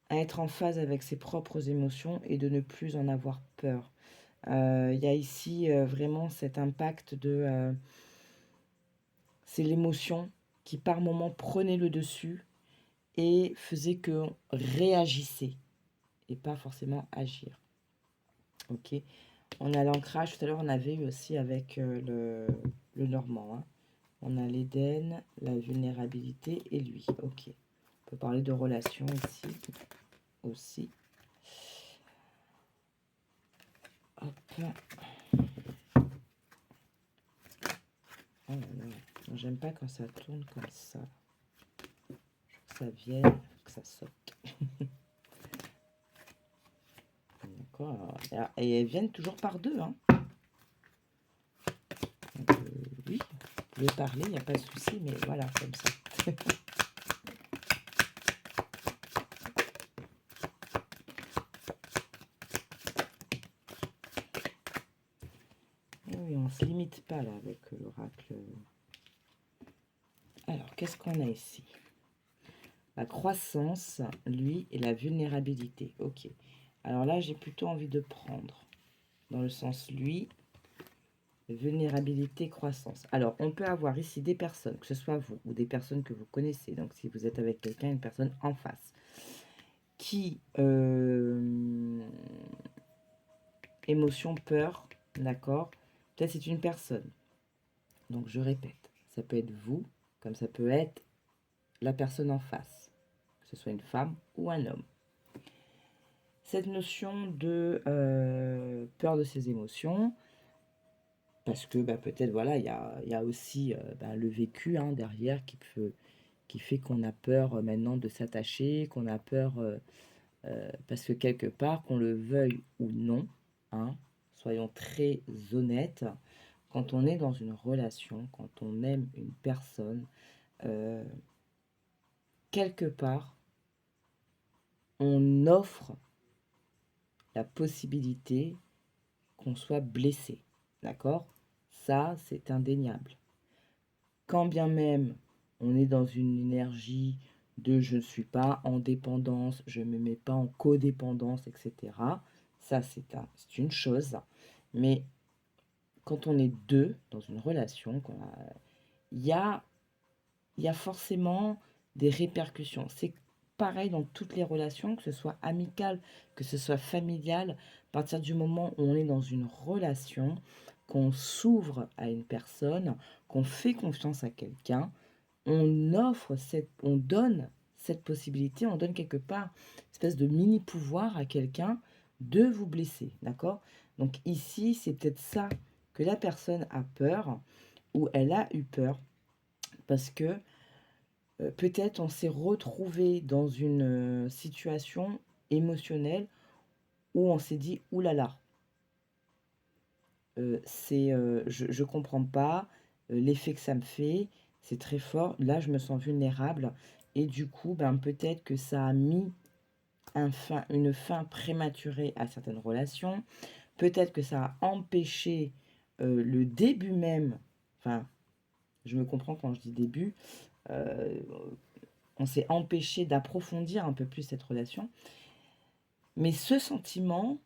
Speaker 1: à être en phase avec ses propres émotions et de ne plus en avoir peur. Il y a ici vraiment cet impact de... c'est l'émotion qui par moment prenait le dessus et faisait que réagissait et pas forcément agir. Ok. On a l'ancrage, tout à l'heure on avait eu aussi avec le normand. Hein. On a l'Éden, la vulnérabilité et lui. Ok. On peut parler de relations ici aussi. Hop. Oh là là. J'aime pas quand ça tourne comme ça. Que ça vienne, que ça saute. D'accord. Et elles viennent toujours par deux. Hein. Donc, oui, vous pouvez parler, il n'y a pas de souci, mais voilà, comme ça. Oui, on ne se limite pas là avec l'oracle. Alors, qu'est-ce qu'on a ici? La croissance, lui, et la vulnérabilité. Ok. Alors là, j'ai plutôt envie de prendre. Dans le sens, lui, vulnérabilité, croissance. Alors, on peut avoir ici des personnes, que ce soit vous, ou des personnes que vous connaissez. Donc, si vous êtes avec quelqu'un, une personne en face, qui... émotion, peur, d'accord? Peut-être c'est une personne. Donc, je répète. Ça peut être vous, comme ça peut être la personne en face. Que ce soit une femme ou un homme. Cette notion de peur de ses émotions, parce que bah, peut-être, voilà, il y a aussi bah, le vécu hein, derrière qui fait qu'on a peur maintenant de s'attacher, qu'on a peur, parce que quelque part, qu'on le veuille ou non, hein, soyons très honnêtes, quand on est dans une relation, quand on aime une personne, quelque part, on offre la possibilité qu'on soit blessé. D'accord? Ça, c'est indéniable. Quand bien même on est dans une énergie de je ne suis pas en dépendance, je ne me mets pas en codépendance, etc. Ça, c'est une chose. Mais quand on est deux dans une relation, il y a forcément des répercussions. C'est pareil dans toutes les relations, que ce soit amicale, que ce soit familiale. À partir du moment où on est dans une relation, qu'on s'ouvre à une personne, qu'on fait confiance à quelqu'un, on donne cette possibilité, on donne quelque part une espèce de mini pouvoir à quelqu'un de vous blesser, d'accord? Donc ici, c'est peut-être ça que la personne a peur ou elle a eu peur parce que peut-être on s'est retrouvé dans une situation émotionnelle où on s'est dit oulala, je comprends pas l'effet que ça me fait, c'est très fort, là je me sens vulnérable et du coup ben, peut-être que ça a mis une fin prématurée à certaines relations, peut-être que ça a empêché le début même, enfin je me comprends quand je dis début, euh, on s'est empêché d'approfondir un peu plus cette relation. Mais ce sentiment,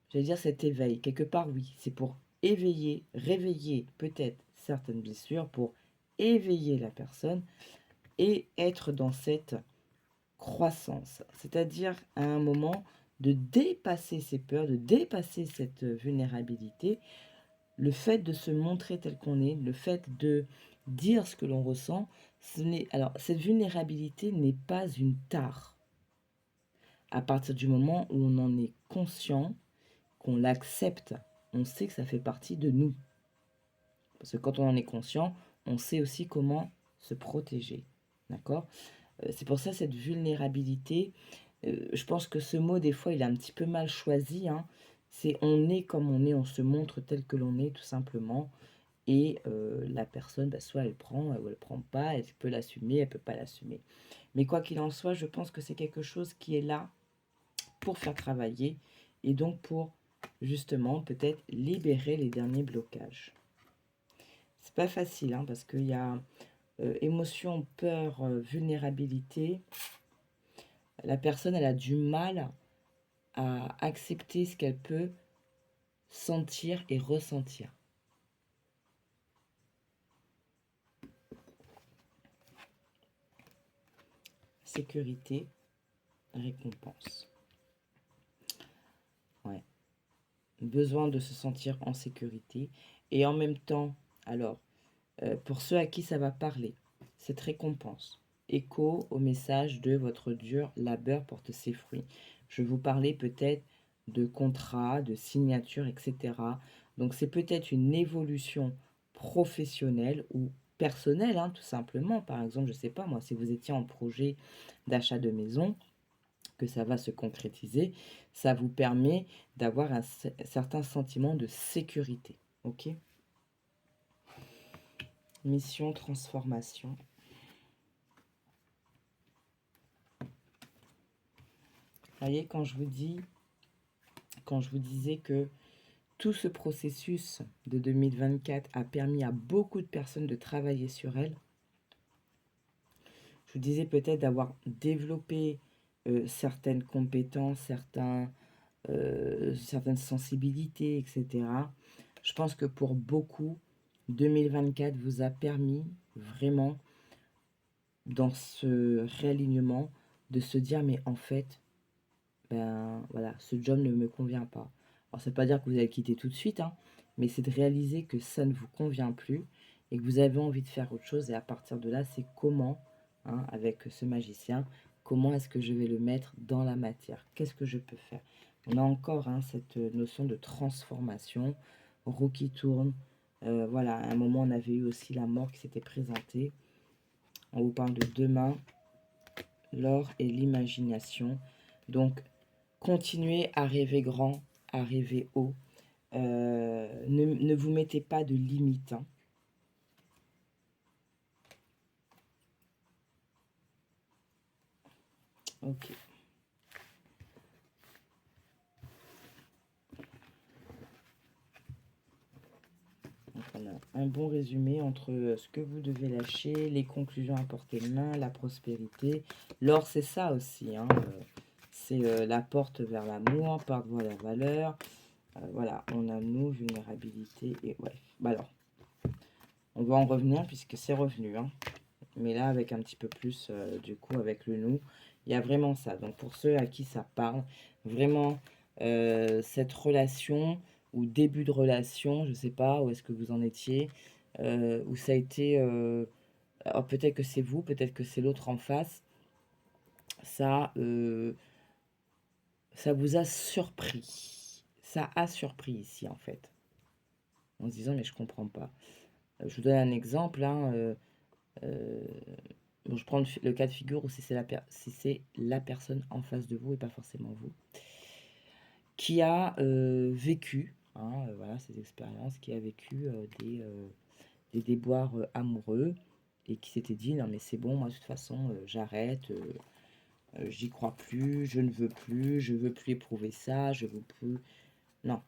Speaker 1: j'allais dire cet éveil, quelque part oui, c'est pour éveiller, réveiller peut-être certaines blessures, pour éveiller la personne et être dans cette croissance. C'est-à-dire à un moment de dépasser ses peurs, de dépasser cette vulnérabilité, le fait de se montrer tel qu'on est, le fait de dire ce que l'on ressent, alors cette vulnérabilité n'est pas une tare. À partir du moment où on en est conscient, qu'on l'accepte, on sait que ça fait partie de nous. Parce que quand on en est conscient, on sait aussi comment se protéger. D'accord? C'est pour ça cette vulnérabilité, je pense que ce mot, des fois, il est un petit peu mal choisi. Hein. C'est on est comme on est, on se montre tel que l'on est, tout simplement. Et la personne, bah, soit elle prend ou elle ne prend pas, elle peut l'assumer, elle ne peut pas l'assumer. Mais quoi qu'il en soit, je pense que c'est quelque chose qui est là pour faire travailler et donc pour justement peut-être libérer les derniers blocages. C'est pas facile, hein, parce qu'il y a émotion, peur, vulnérabilité. La personne, elle a du mal à accepter ce qu'elle peut sentir et ressentir. Sécurité, récompense. Ouais. Besoin de se sentir en sécurité. Et en même temps, alors, pour ceux à qui ça va parler, cette récompense, écho au message de votre dur labeur porte ses fruits. Je vous parlais peut-être de contrat, de signature, etc. Donc c'est peut-être une évolution professionnelle ou personnelle, hein, tout simplement. Par exemple, je ne sais pas moi, si vous étiez en projet d'achat de maison, que ça va se concrétiser, ça vous permet d'avoir un certain sentiment de sécurité. Ok ? Mission, transformation. Vous voyez, quand je vous disais que tout ce processus de 2024 a permis à beaucoup de personnes de travailler sur elles, je vous disais peut-être d'avoir développé certaines compétences, certaines sensibilités, etc. Je pense que pour beaucoup, 2024 vous a permis vraiment, dans ce réalignement, de se dire, mais en fait, ben voilà, ce job ne me convient pas. Alors, ça ne veut pas dire que vous allez quitter tout de suite, hein, mais c'est de réaliser que ça ne vous convient plus et que vous avez envie de faire autre chose. Et à partir de là, c'est comment, hein, avec ce magicien, comment est-ce que je vais le mettre dans la matière? Qu'est-ce que je peux faire? On a encore, hein, cette notion de transformation, roue qui tourne. Voilà, à un moment, on avait eu aussi la mort qui s'était présentée. On vous parle de demain, l'or et l'imagination. Donc, continuez à rêver grand, à rêver haut. Ne vous mettez pas de limites, hein. Ok. Donc on a un bon résumé entre ce que vous devez lâcher, les conclusions à portée de main, la prospérité. L'or, c'est ça aussi, hein. C'est la porte vers l'amour, porte vers la valeur. Voilà, on a nous, vulnérabilité et ouais. Bah alors, on va en revenir puisque c'est revenu, hein. Mais là, avec un petit peu plus, du coup, avec le nous, il y a vraiment ça. Donc, pour ceux à qui ça parle, vraiment, cette relation ou début de relation, je ne sais pas où est-ce que vous en étiez, où ça a été, alors peut-être que c'est vous, peut-être que c'est l'autre en face, ça, ça vous a surpris. Ça a surpris ici, en fait. En se disant, mais je comprends pas. Je vous donne un exemple, hein, bon, je prends le cas de figure où si c'est la personne en face de vous et pas forcément vous, qui a vécu, hein, voilà, ces expériences, qui a vécu des déboires amoureux et qui s'était dit, non mais c'est bon, moi de toute façon, j'arrête, j'y crois plus, je ne veux plus, je veux plus éprouver ça, je veux plus... Non.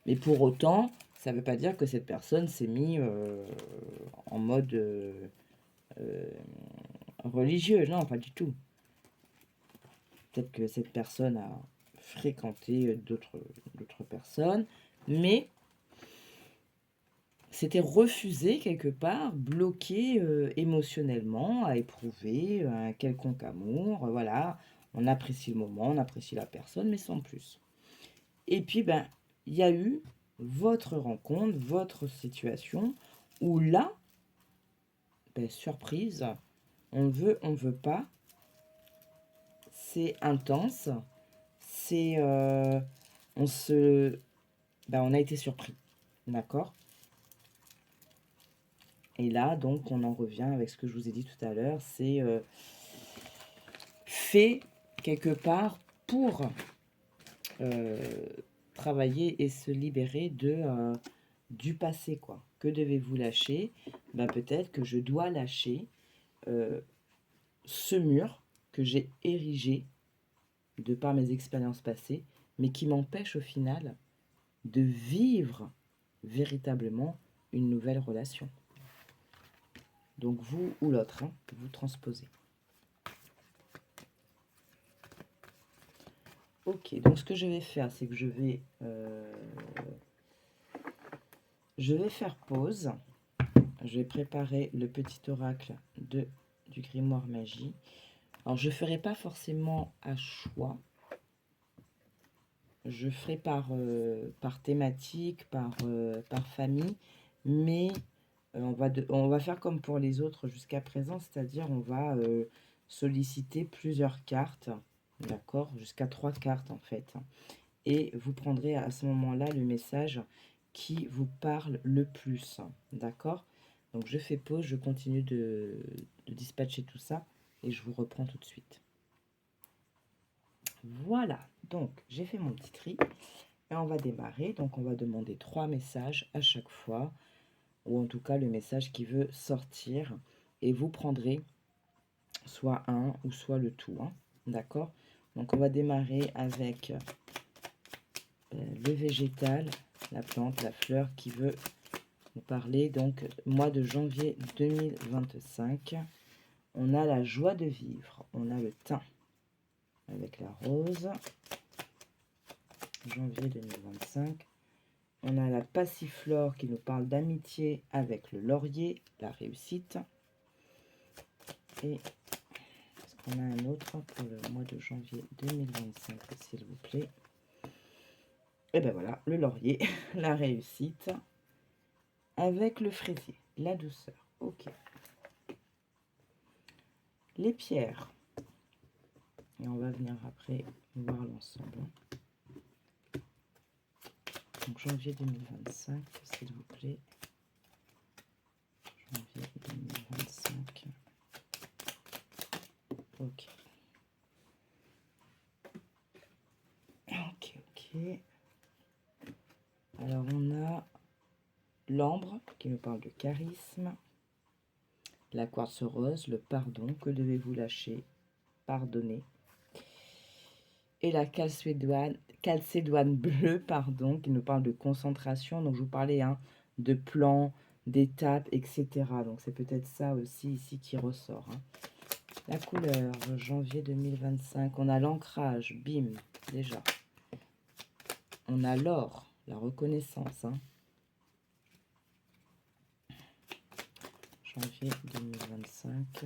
Speaker 1: Mais pour autant, ça ne veut pas dire que cette personne s'est mise en mode euh, religieux, non, pas du tout. Peut-être que cette personne a fréquenté d'autres personnes, mais s'était refusé quelque part, bloqué émotionnellement à éprouver un quelconque amour. Voilà, on apprécie le moment, on apprécie la personne, mais sans plus. Et puis, ben, il y a eu votre rencontre, votre situation, où là, ben, surprise, on ne veut pas, c'est intense, c'est on se on a été surpris, d'accord. Et là donc on en revient avec ce que je vous ai dit tout à l'heure, c'est fait quelque part pour travailler et se libérer du passé, quoi. Que devez-vous lâcher? Peut-être que je dois lâcher ce mur que j'ai érigé de par mes expériences passées, mais qui m'empêche au final de vivre véritablement une nouvelle relation. Donc vous ou l'autre, hein, vous transposez. Ok, donc ce que je vais faire, c'est que je vais faire pause. Je vais préparer le petit oracle du grimoire magie. Alors je ne ferai pas forcément à choix. Je ferai par thématique, par famille, mais on va faire comme pour les autres jusqu'à présent, c'est-à-dire on va solliciter plusieurs cartes, d'accord, jusqu'à 3 cartes en fait. Et vous prendrez à ce moment-là le message qui vous parle le plus, d'accord. Donc je fais pause, je continue de dispatcher tout ça et je vous reprends tout de suite. Voilà, donc j'ai fait mon petit tri et on va démarrer. Donc on va demander 3 messages à chaque fois, ou en tout cas le message qui veut sortir, et vous prendrez soit un ou soit le tout, hein, d'accord. Donc on va démarrer avec le végétal, la plante, la fleur qui veut nous parler. Donc mois de janvier 2025, on a la joie de vivre, on a le thym avec la rose, janvier 2025. On a la passiflore qui nous parle d'amitié avec le laurier, la réussite. Et est-ce qu'on a un autre pour le mois de janvier 2025, s'il vous plaît? Et ben voilà, le laurier, la réussite, avec le fraisier, la douceur. Ok. Les pierres. Et on va venir après voir l'ensemble. Donc janvier 2025, s'il vous plaît. Janvier 2025. Ok. Ok, ok. Alors on a l'ambre qui nous parle de charisme. La quartz rose, le pardon. Que devez-vous lâcher? Pardonner. Et la calcédoine bleue, pardon, qui nous parle de concentration. Donc je vous parlais de plans, d'étapes, etc. Donc c'est peut-être ça aussi ici qui ressort. Hein. La couleur, janvier 2025. On a l'ancrage, bim, déjà. On a l'or, la reconnaissance. Hein. Janvier 2025.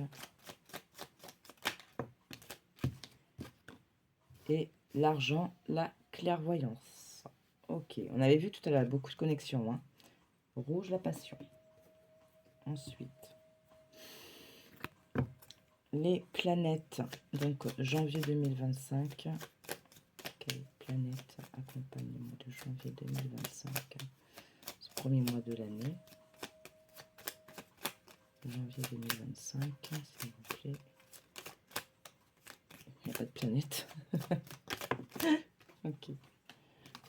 Speaker 1: Et l'argent, la clairvoyance. Ok, on avait vu tout à l'heure beaucoup de connexions. Hein. Rouge, la passion. Ensuite, les planètes. Donc, janvier 2025. Quelle planète accompagne le mois de janvier 2025? Ce premier mois de l'année. Janvier 2025, s'il vous plaît. Il n'y a pas de planète. Ok.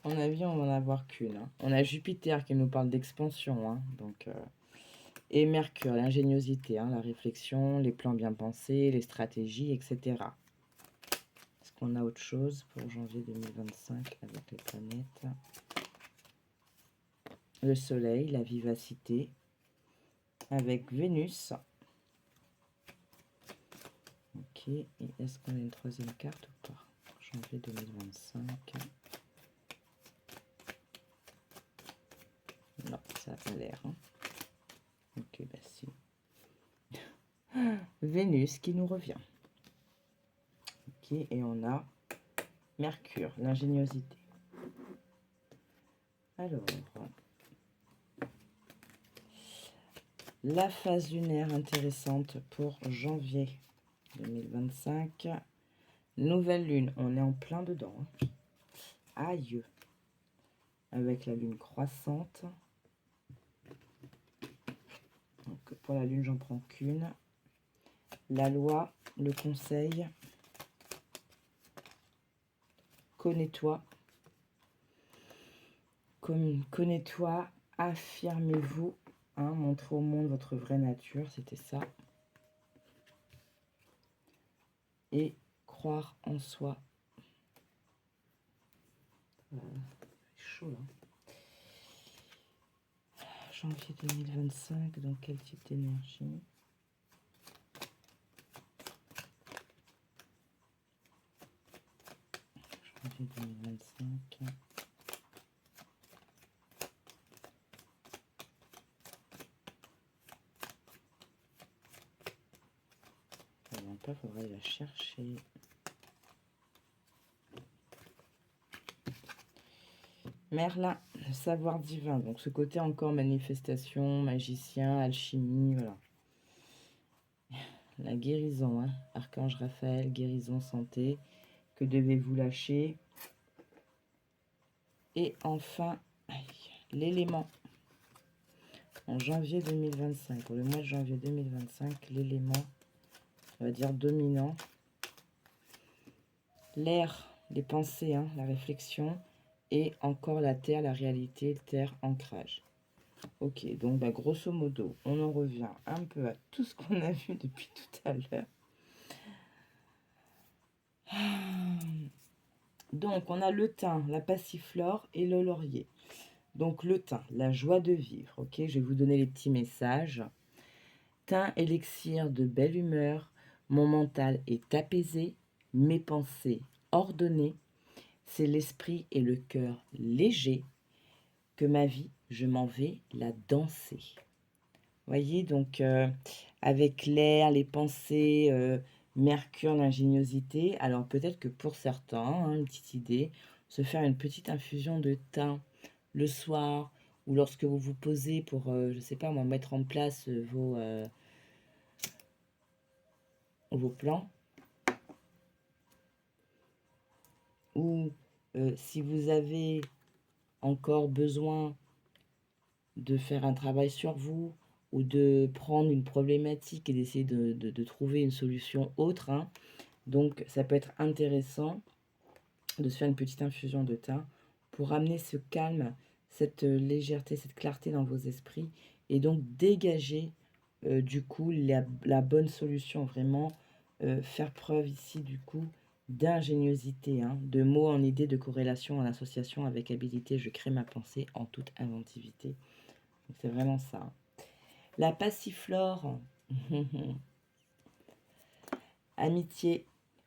Speaker 1: En avion, on va en avoir qu'une. Hein. On a Jupiter qui nous parle d'expansion. Hein, donc, et Mercure, l'ingéniosité, hein, la réflexion, les plans bien pensés, les stratégies, etc. Est-ce qu'on a autre chose pour janvier 2025 avec les planètes? Le soleil, la vivacité, avec Vénus. Ok, et est-ce qu'on a une troisième carte ou pas? Janvier 2025. Non, ça a l'air. Hein. Ok, bah si. Vénus qui nous revient. Ok, et on a Mercure, l'ingéniosité. Alors, la phase lunaire intéressante pour janvier 2025. Nouvelle lune, on est en plein dedans. Hein. Aïe. Avec la lune croissante. Donc, pour la lune, j'en prends qu'une. La loi, le conseil. Connais-toi. Connais-toi, affirmez-vous. Hein, montrez au monde votre vraie nature, c'était ça. Et croire en soi. C'est chaud là. Janvier 2025, dans quel type d'énergie? janvier 2025. Il faudrait la chercher. Merlin, savoir divin. Donc ce côté encore manifestation, magicien, alchimie, voilà. La guérison, hein. Archange Raphaël, guérison, santé. Que devez-vous lâcher? Et enfin, l'élément. En janvier 2025, pour le mois de janvier 2025, l'élément, on va dire dominant. L'air, les pensées, hein, la réflexion. Et encore la terre, la réalité, terre, ancrage. Ok, donc bah, grosso modo, on en revient un peu à tout ce qu'on a vu depuis tout à l'heure. Donc, on a le thym, la passiflore et le laurier. Donc, le thym, la joie de vivre. Ok, je vais vous donner les petits messages. Thym, élixir de belle humeur. Mon mental est apaisé. Mes pensées ordonnées. C'est l'esprit et le cœur léger. Que ma vie, je m'en vais la danser. Voyez, donc, avec l'air, les pensées, Mercure, l'ingéniosité. Alors, peut-être que pour certains, hein, une petite idée, se faire une petite infusion de thym le soir ou lorsque vous vous posez pour, je ne sais pas moi, mettre en place vos plans. Ou si vous avez encore besoin de faire un travail sur vous ou de prendre une problématique et d'essayer de trouver une solution autre, hein. Donc, ça peut être intéressant de se faire une petite infusion de thym pour amener ce calme, cette légèreté, cette clarté dans vos esprits et donc dégager du coup la bonne solution, vraiment faire preuve ici du coup d'ingéniosité, hein, de mots en idée, de corrélation en association avec habilité. Je crée ma pensée en toute inventivité. C'est vraiment ça. La passiflore, amitié,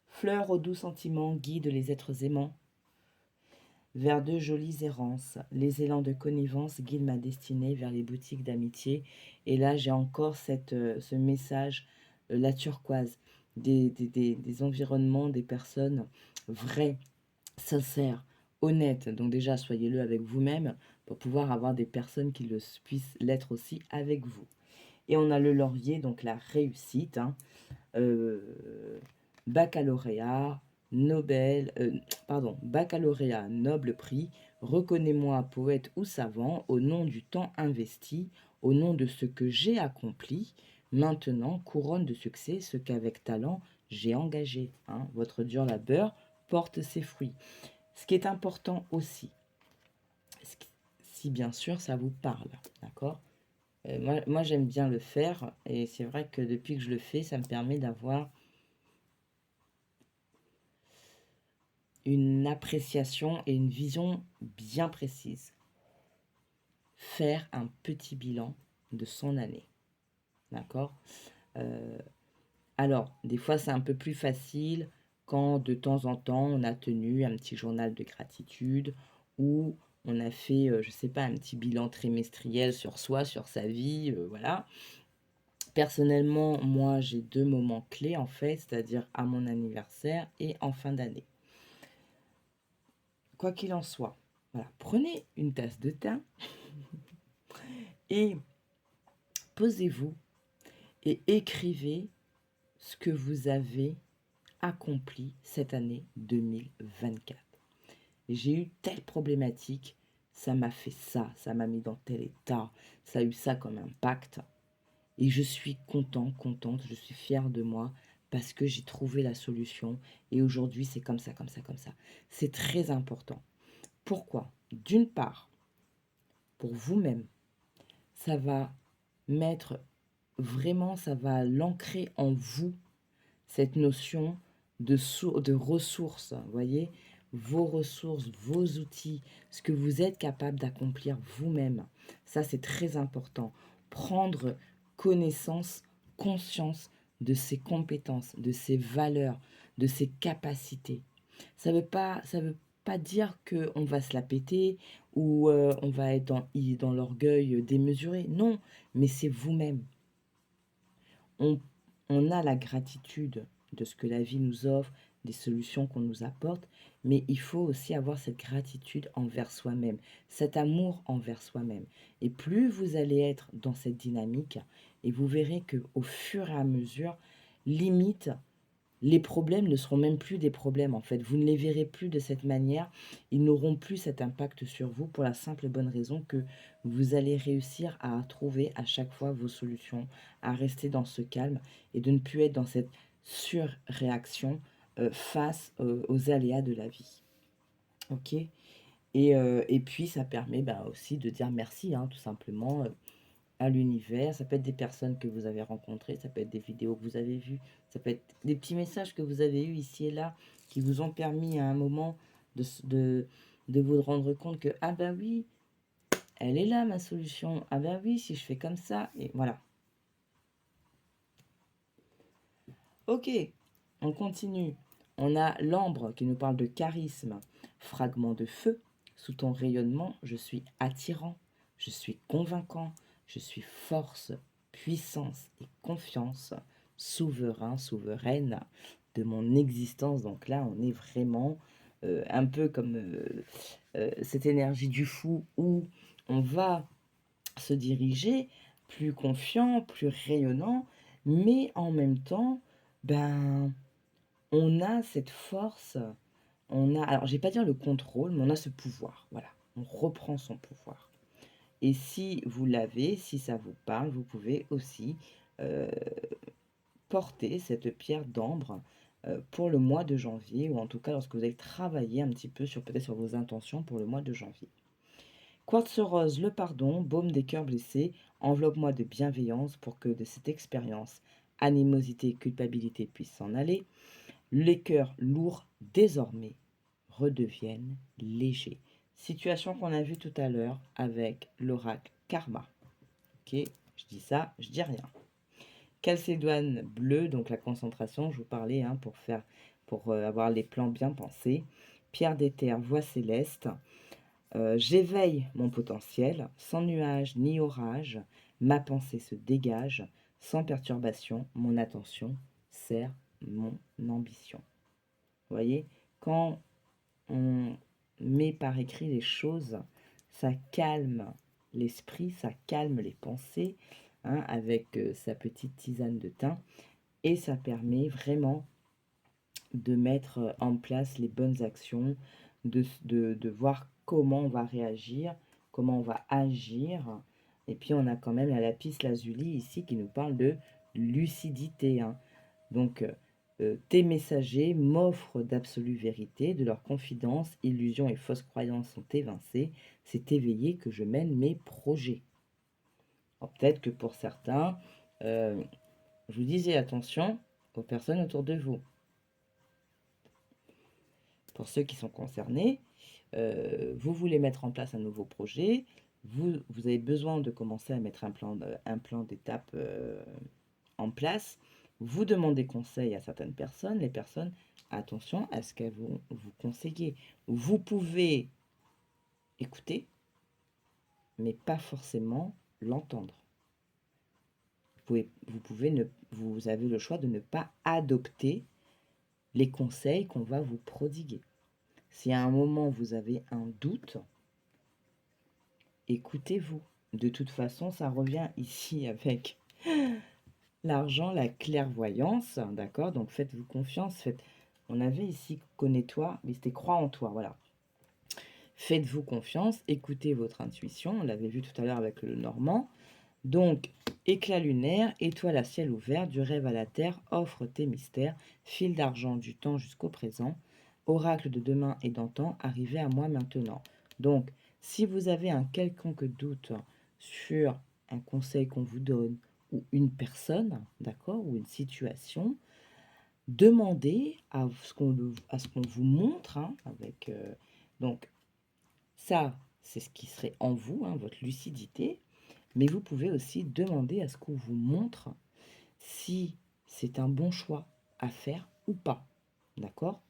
Speaker 1: fleur aux doux sentiments, guide les êtres aimants vers de jolies errances. Les élans de connivence guident ma destinée vers les boutiques d'amitié. Et là, j'ai encore ce message, la turquoise, des environnements, des personnes vraies, sincères, honnêtes. Donc déjà, soyez-le avec vous-même pour pouvoir avoir des personnes qui puissent l'être aussi avec vous. Et on a le laurier, donc la réussite, hein, baccalauréat, baccalauréat, noble prix, reconnais-moi poète ou savant, au nom du temps investi, au nom de ce que j'ai accompli, maintenant couronne de succès ce qu'avec talent j'ai engagé. Hein. Votre dur labeur porte ses fruits. Ce qui est important aussi, si bien sûr ça vous parle, d'accord ? Moi j'aime bien le faire et c'est vrai que depuis que je le fais, ça me permet d'avoir une appréciation et une vision bien précise. Faire un petit bilan de son année. D'accord Alors, des fois, c'est un peu plus facile quand de temps en temps, on a tenu un petit journal de gratitude ou on a fait, je ne sais pas, un petit bilan trimestriel sur soi, sur sa vie, voilà. Personnellement, moi, j'ai 2 moments clés en fait, c'est-à-dire à mon anniversaire et en fin d'année. Quoi qu'il en soit, voilà, prenez une tasse de thym et posez-vous et écrivez ce que vous avez accompli cette année 2024. J'ai eu telle problématique, ça m'a fait ça, ça m'a mis dans tel état, ça a eu ça comme impact. Et je suis contente, je suis fière de moi parce que j'ai trouvé la solution. Et aujourd'hui, c'est comme ça, comme ça, comme ça. C'est très important. Pourquoi? D'une part, pour vous-même, ça va mettre vraiment, ça va l'ancrer en vous, cette notion de ressources, vous voyez, vos ressources, vos outils, ce que vous êtes capable d'accomplir vous-même. Ça, c'est très important. Prendre connaissance, conscience de ses compétences, de ses valeurs, de ses capacités. Ça veut pas dire qu'on va se la péter ou on va être dans l'orgueil démesuré. Non, mais c'est vous-même. On, on a la gratitude de ce que la vie nous offre, des solutions qu'on nous apporte, mais il faut aussi avoir cette gratitude envers soi-même, cet amour envers soi-même. Et plus vous allez être dans cette dynamique, et vous verrez que au fur et à mesure, limite, les problèmes ne seront même plus des problèmes en fait. Vous ne les verrez plus de cette manière. Ils n'auront plus cet impact sur vous pour la simple et bonne raison que vous allez réussir à trouver à chaque fois vos solutions, à rester dans ce calme et de ne plus être dans cette surréaction face aux aléas de la vie. Ok. Et puis ça permet aussi de dire merci, hein, tout simplement. À l'univers. Ça peut être des personnes que vous avez rencontrées, ça peut être des vidéos que vous avez vues, ça peut être des petits messages que vous avez eus ici et là qui vous ont permis à un moment de vous rendre compte que ah bah oui, elle est là ma solution. Ah bah oui, si je fais comme ça, et voilà. Ok, on continue. On a l'ambre qui nous parle de charisme, fragment de feu. Sous ton rayonnement, je suis attirant, je suis convaincant, je suis force, puissance et confiance, souverain, souveraine de mon existence. Donc là, on est vraiment un peu comme cette énergie du fou où on va se diriger plus confiant, plus rayonnant, mais en même temps, ben, on a cette force, alors je vais pas dire le contrôle, mais on a ce pouvoir, voilà, on reprend son pouvoir. Et si vous l'avez, si ça vous parle, vous pouvez aussi euh, porter cette pierre d'ambre pour le mois de janvier, ou en tout cas lorsque vous allez travailler un petit peu sur peut-être sur vos intentions pour le mois de janvier. Quartz rose, le pardon, baume des cœurs blessés, enveloppe-moi de bienveillance pour que de cette expérience, animosité et culpabilité puissent s'en aller. Les cœurs lourds, désormais, redeviennent légers. Situation qu'on a vue tout à l'heure avec l'oracle Karma. Ok, je dis ça, je dis rien. Calcédoine bleue, donc la concentration, je vous parlais, hein, pour avoir les plans bien pensés. Pierre d'éther, voix céleste. J'éveille mon potentiel, sans nuage ni orage, ma pensée se dégage, sans perturbation, mon attention sert mon ambition. Vous voyez, quand on met par écrit les choses, ça calme l'esprit, ça calme les pensées, hein, avec sa petite tisane de thym, et ça permet vraiment de mettre en place les bonnes actions, de voir comment on va réagir, comment on va agir. Et puis on a quand même la lapis lazuli ici qui nous parle de lucidité, hein. Donc tes messagers m'offrent d'absolues vérités, de leur confidence, illusions et fausses croyances sont évincées. C'est éveillé que je mène mes projets. Peut-être que pour certains, je vous disais attention aux personnes autour de vous. Pour ceux qui sont concernés, vous voulez mettre en place un nouveau projet, vous avez besoin de commencer à mettre un plan d'étape en place, vous demandez conseil à certaines personnes, les personnes, attention à ce qu'elles vont vous conseiller. Vous pouvez écouter, mais pas forcément l'entendre. Vous avez le choix de ne pas adopter les conseils qu'on va vous prodiguer. Si à un moment vous avez un doute, écoutez-vous. De toute façon, ça revient ici avec l'argent, la clairvoyance, d'accord? Donc faites-vous confiance. On avait ici connais-toi, mais c'était crois en toi, voilà. Faites-vous confiance, écoutez votre intuition. On l'avait vu tout à l'heure avec le Normand. Donc, éclat lunaire, étoile à ciel ouvert, du rêve à la terre, offre tes mystères, fil d'argent du temps jusqu'au présent, oracle de demain et d'antan, arrivé à moi maintenant. Donc, si vous avez un quelconque doute sur un conseil qu'on vous donne ou une personne, d'accord, ou une situation, demandez à ce qu'on vous montre, hein, donc, ça, c'est ce qui serait en vous, hein, votre lucidité. Mais vous pouvez aussi demander à ce qu'on vous montre si c'est un bon choix à faire ou pas. D'accord?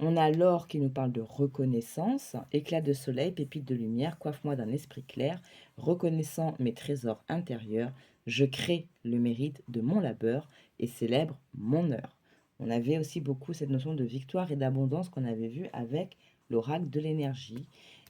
Speaker 1: On a l'or qui nous parle de reconnaissance, éclat de soleil, pépite de lumière, coiffe-moi d'un esprit clair, reconnaissant mes trésors intérieurs, je crée le mérite de mon labeur et célèbre mon heure. On avait aussi beaucoup cette notion de victoire et d'abondance qu'on avait vu avec l'oracle de l'énergie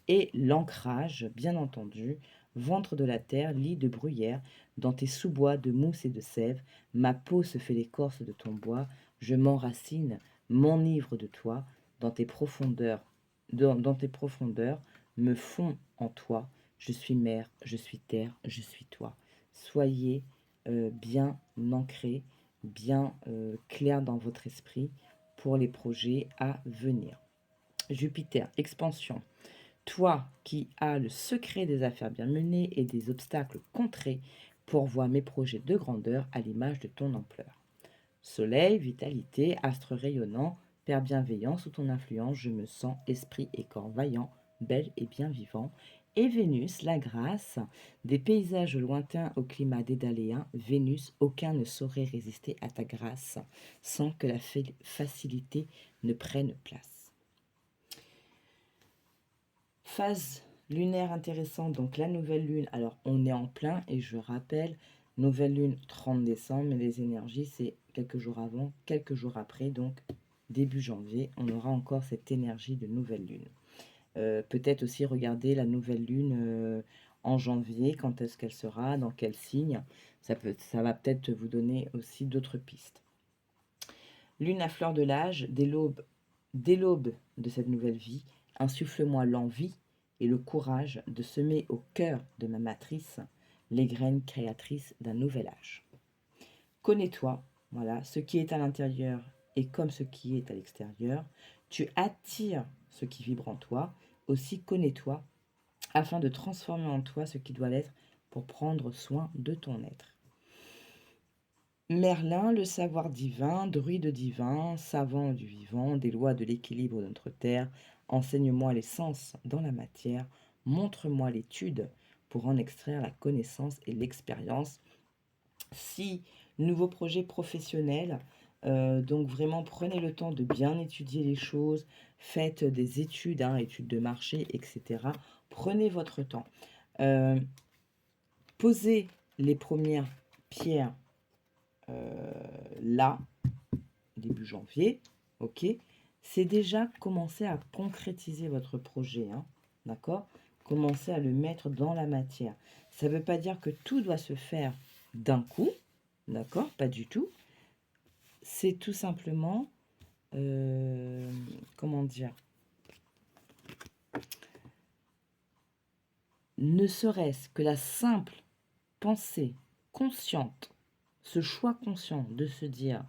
Speaker 1: et l'ancrage, bien entendu, ventre de la terre, lit de bruyère, dans tes sous-bois de mousse et de sève, ma peau se fait l'écorce de ton bois, je m'enracine, m'enivre de toi, dans tes profondeurs, dans tes profondeurs, me fond en toi, je suis mer, je suis terre, je suis toi. Soyez bien ancrés, bien clair dans votre esprit pour les projets à venir. Jupiter, expansion. Toi qui as le secret des affaires bien menées et des obstacles contrés, pourvois mes projets de grandeur à l'image de ton ampleur. Soleil, vitalité, astre rayonnant, Père bienveillant, sous ton influence, je me sens esprit et corps vaillant, bel et bien vivant. Et Vénus, la grâce, des paysages lointains au climat dédaléen, Vénus, aucun ne saurait résister à ta grâce, sans que la facilité ne prenne place. Phase lunaire intéressante, donc la nouvelle lune, alors on est en plein, et je rappelle, nouvelle lune 30 décembre, mais les énergies c'est quelques jours avant, quelques jours après, donc début janvier, on aura encore cette énergie de nouvelle lune. Peut-être aussi regarder la nouvelle lune en janvier, quand est-ce qu'elle sera, dans quel signe, ça va peut-être vous donner aussi d'autres pistes. Lune à fleur de l'âge, dès l'aube de cette nouvelle vie, insuffle-moi l'envie et le courage de semer au cœur de ma matrice les graines créatrices d'un nouvel âge. Connais-toi, voilà, ce qui est à l'intérieur est comme ce qui est à l'extérieur. Tu attires ce qui vibre en toi. Aussi connais-toi afin de transformer en toi ce qui doit l'être pour prendre soin de ton être. Merlin, le savoir divin, druide divin, savant du vivant, des lois de l'équilibre de notre terre, enseigne-moi les sens dans la matière, montre-moi l'étude pour en extraire la connaissance et l'expérience. Si nouveau projet professionnel, donc vraiment prenez le temps de bien étudier les choses, faites des études, études de marché, etc. Prenez votre temps. Posez les premières pierres là, début janvier, ok, c'est déjà commencer à concrétiser votre projet, d'accord. Commencer à le mettre dans la matière. Ça ne veut pas dire que tout doit se faire d'un coup, d'accord, pas du tout. C'est tout simplement, comment dire, ne serait-ce que la simple pensée consciente, ce choix conscient de se dire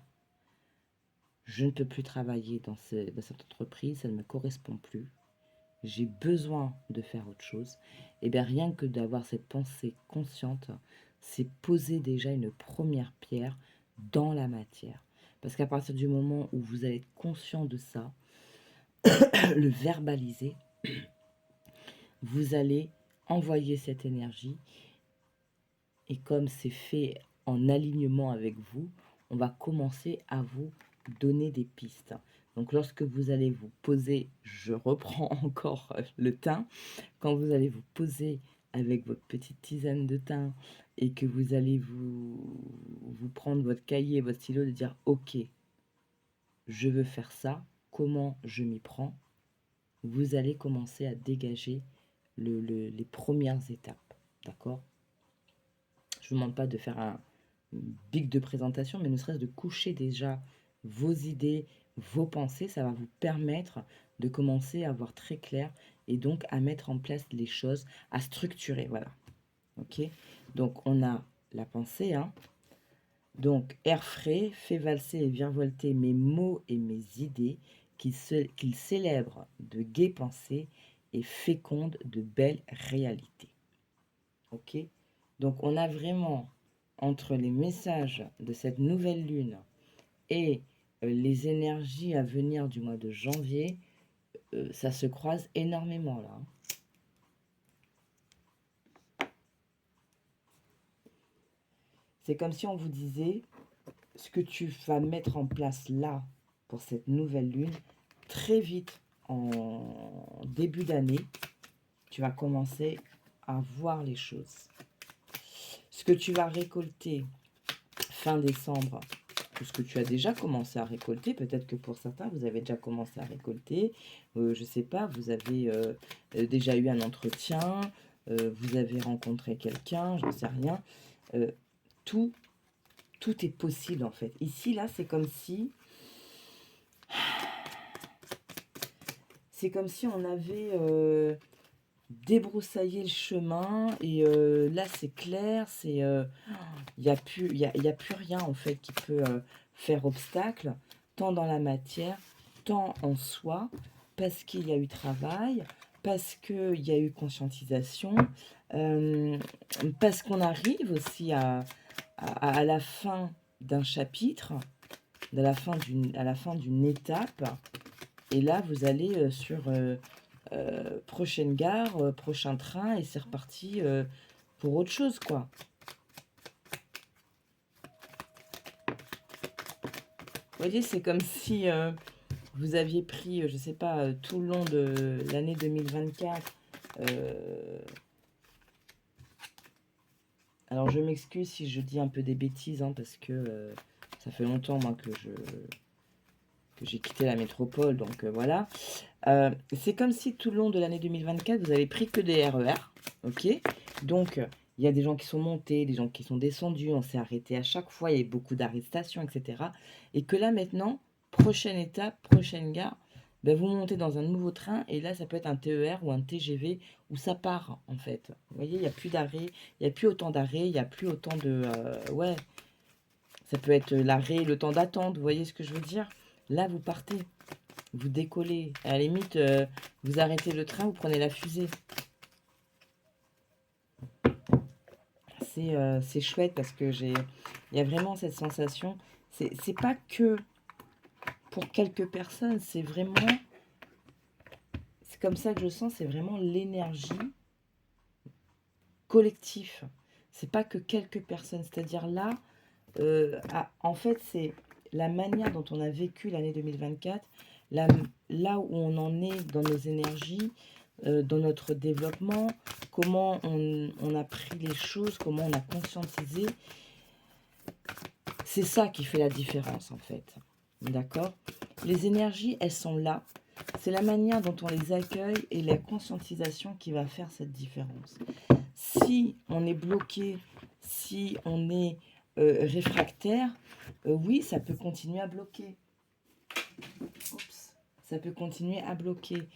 Speaker 1: je ne peux plus travailler dans cette entreprise, ça ne me correspond plus, j'ai besoin de faire autre chose, et bien rien que d'avoir cette pensée consciente, c'est poser déjà une première pierre dans la matière. Parce qu'à partir du moment où vous allez être conscient de ça, le verbaliser, vous allez envoyer cette énergie, et comme c'est fait en alignement avec vous, on va commencer à vous donner des pistes. Donc lorsque vous allez vous poser, je reprends encore le thym, quand vous allez vous poser avec votre petite tisane de thym et que vous allez vous prendre votre cahier, votre stylo, de dire ok, je veux faire ça, comment je m'y prends, vous allez commencer à dégager les premières étapes, d'accord? Je ne vous demande pas de faire un big de présentation, mais ne serait-ce de coucher déjà vos idées, vos pensées, ça va vous permettre de commencer à voir très clair et donc à mettre en place les choses, à structurer, voilà. Ok. Donc on a la pensée, Donc air frais, fait valser et virevolter mes mots et mes idées, qu'il célèbre de gaies pensées et féconde de belles réalités. Ok. Donc on a vraiment, entre les messages de cette nouvelle lune et les énergies à venir du mois de janvier, ça se croise énormément là. C'est comme si on vous disait, ce que tu vas mettre en place là, pour cette nouvelle lune, très vite, en début d'année, tu vas commencer à voir les choses. Ce que tu vas récolter fin décembre, ou ce que tu as déjà commencé à récolter, peut-être que pour certains, vous avez déjà commencé à récolter, je ne sais pas, vous avez déjà eu un entretien, vous avez rencontré quelqu'un, je ne sais rien. Tout est possible en fait. Ici, là, c'est comme si on avait débroussaillé le chemin et là, c'est clair, il n'y a plus, y a plus rien en fait qui peut faire obstacle, tant dans la matière, tant en soi, parce qu'il y a eu travail, parce qu'il y a eu conscientisation, parce qu'on arrive aussi à la fin d'un chapitre, à la fin d'une étape, et là vous allez sur prochaine gare, prochain train, et c'est reparti pour autre chose, quoi. Vous voyez, c'est comme si vous aviez pris, je sais pas, tout le long de l'année 2024. Alors, je m'excuse si je dis un peu des bêtises, hein, parce que ça fait longtemps, moi, que j'ai quitté la métropole, donc voilà. C'est comme si tout le long de l'année 2024, vous avez pris que des RER, ok? Donc, il y a des gens qui sont montés, des gens qui sont descendus, on s'est arrêté à chaque fois, il y a eu beaucoup d'arrestations, etc. Et que là, maintenant, prochaine étape, prochaine gare, ben, vous montez dans un nouveau train, et là, ça peut être un TER ou un TGV, où ça part, en fait. Vous voyez, il n'y a plus d'arrêt, il n'y a plus autant d'arrêts, il n'y a plus autant de... ouais, ça peut être l'arrêt, le temps d'attente, vous voyez ce que je veux dire? Là, vous partez, vous décollez. À la limite, vous arrêtez le train, vous prenez la fusée. C'est chouette parce que il y a vraiment cette sensation. C'est pas que pour quelques personnes, c'est comme ça que je sens, c'est vraiment l'énergie collective. C'est pas que quelques personnes. C'est-à-dire là, en fait, c'est la manière dont on a vécu l'année 2024, là où on en est dans nos énergies, dans notre développement, comment on a pris les choses, comment on a conscientisé. C'est ça qui fait la différence, en fait. D'accord? Les énergies, elles sont là. C'est la manière dont on les accueille et la conscientisation qui va faire cette différence. Si on est bloqué, si on est réfractaire, oui, ça peut continuer à bloquer. Oups. Ça peut continuer à bloquer.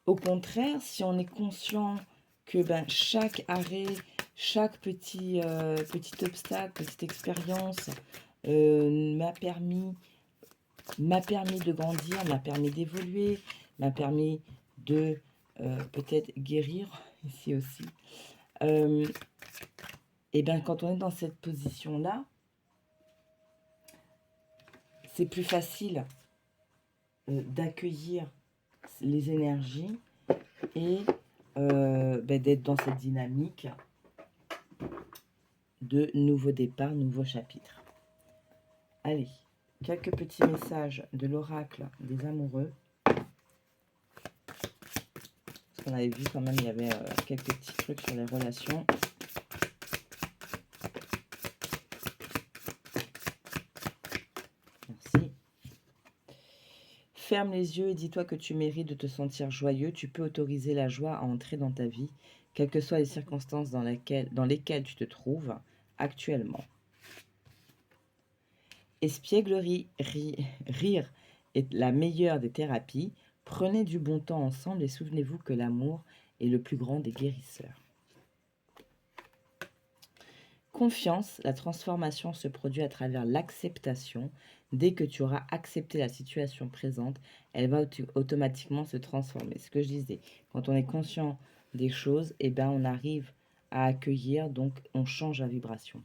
Speaker 1: Au contraire, si on est conscient que chaque arrêt, chaque petit obstacle, petite expérience m'a permis de grandir, m'a permis d'évoluer, m'a permis de peut-être guérir ici aussi. Et bien quand on est dans cette position-là, c'est plus facile d'accueillir les énergies et d'être dans cette dynamique de nouveau départ, nouveau chapitre. Allez, quelques petits messages de l'oracle des amoureux. Parce qu'on avait vu quand même, il y avait quelques petits trucs sur les relations. Merci. Ferme les yeux et dis-toi que tu mérites de te sentir joyeux. Tu peux autoriser la joie à entrer dans ta vie, quelles que soient les circonstances dans lesquelles tu te trouves actuellement. Espièglerie, rire est la meilleure des thérapies. Prenez du bon temps ensemble et souvenez-vous que l'amour est le plus grand des guérisseurs. Confiance, la transformation se produit à travers l'acceptation. Dès que tu auras accepté la situation présente, elle va automatiquement se transformer. Ce que je disais, quand on est conscient des choses, on arrive à accueillir, donc on change la vibration.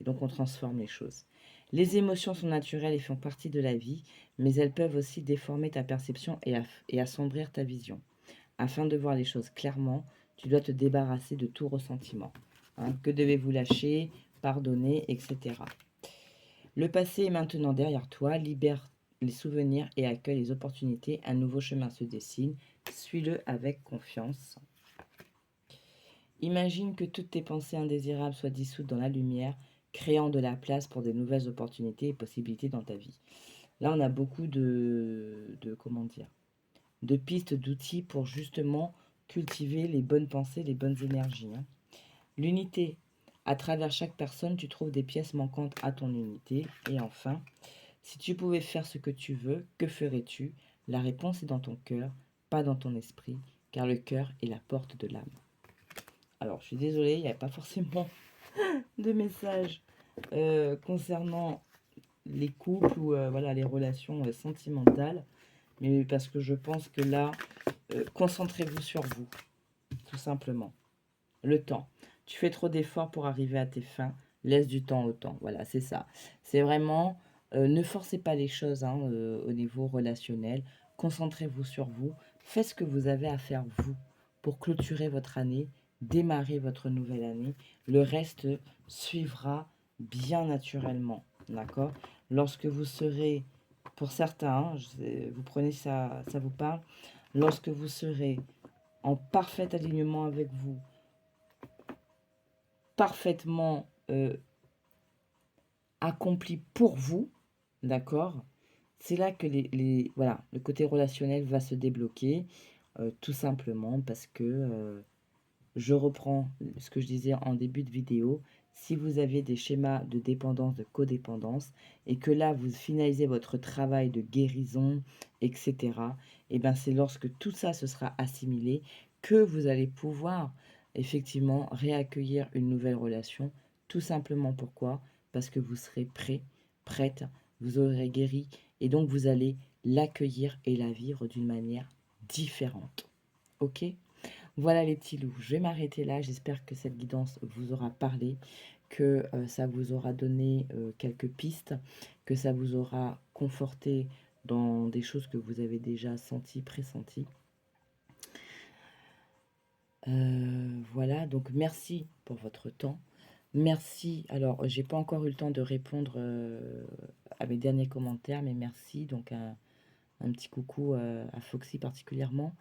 Speaker 1: Et donc on transforme les choses. Les émotions sont naturelles et font partie de la vie, mais elles peuvent aussi déformer ta perception et assombrir ta vision. Afin de voir les choses clairement, tu dois te débarrasser de tout ressentiment. Que devez-vous lâcher, pardonner, etc. Le passé est maintenant derrière toi. les souvenirs et accueille les opportunités. Un nouveau chemin se dessine. Suis-le avec confiance. Imagine que toutes tes pensées indésirables soient dissoutes dans la lumière, créant de la place pour des nouvelles opportunités et possibilités dans ta vie. Là, on a beaucoup comment dire, de pistes, d'outils pour justement cultiver les bonnes pensées, les bonnes énergies. Hein. L'unité. À travers chaque personne, tu trouves des pièces manquantes à ton unité. Et enfin, si tu pouvais faire ce que tu veux, que ferais-tu? La réponse est dans ton cœur, pas dans ton esprit, car le cœur est la porte de l'âme. Alors, je suis désolée, il n'y avait pas forcément de message concernant les couples ou voilà, les relations sentimentales, mais parce que je pense que là, concentrez-vous sur vous, tout simplement. Le temps. Tu fais trop d'efforts pour arriver à tes fins, laisse du temps au temps. Voilà, c'est ça. C'est vraiment, ne forcez pas les choses hein, au niveau relationnel. Concentrez-vous sur vous. Faites ce que vous avez à faire, vous, pour clôturer votre année, démarrer votre nouvelle année. Le reste suivra bien naturellement. D'accord? Lorsque vous serez, pour certains, vous prenez ça, ça vous parle, lorsque vous serez en parfait alignement avec vous, parfaitement accompli pour vous, d'accord? C'est là que voilà, le côté relationnel va se débloquer, tout simplement parce que je reprends ce que je disais en début de vidéo. Si vous avez des schémas de dépendance, de codépendance, et que là, vous finalisez votre travail de guérison, etc., et bien c'est lorsque tout ça se sera assimilé que vous allez pouvoir effectivement réaccueillir une nouvelle relation. Tout simplement pourquoi? Parce que vous serez prêt, prête, vous aurez guéri, et donc vous allez l'accueillir et la vivre d'une manière différente. Ok? Voilà les petits loups, je vais m'arrêter là. J'espère que cette guidance vous aura parlé, que ça vous aura donné quelques pistes, que ça vous aura conforté dans des choses que vous avez déjà senties, pressenties. Voilà, donc merci pour votre temps. Merci. Alors, j'ai pas encore eu le temps de répondre à mes derniers commentaires, mais merci. Donc, un petit coucou à Foxy particulièrement.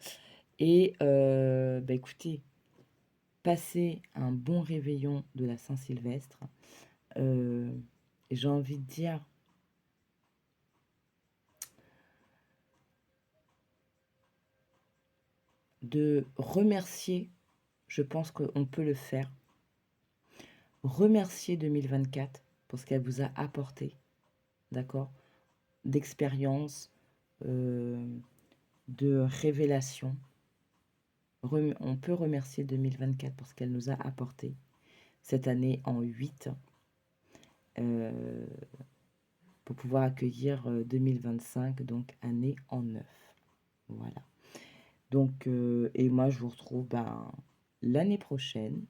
Speaker 1: Et bah, écoutez, passez un bon réveillon de la Saint-Sylvestre. J'ai envie de dire, de remercier, je pense qu'on peut le faire. Remercier 2024 pour ce qu'elle vous a apporté, d'accord? D'expérience, de révélation. On peut remercier 2024 pour ce qu'elle nous a apporté. Cette année en 8, pour pouvoir accueillir 2025, donc année en 9. Voilà. Donc, et moi, je vous retrouve l'année prochaine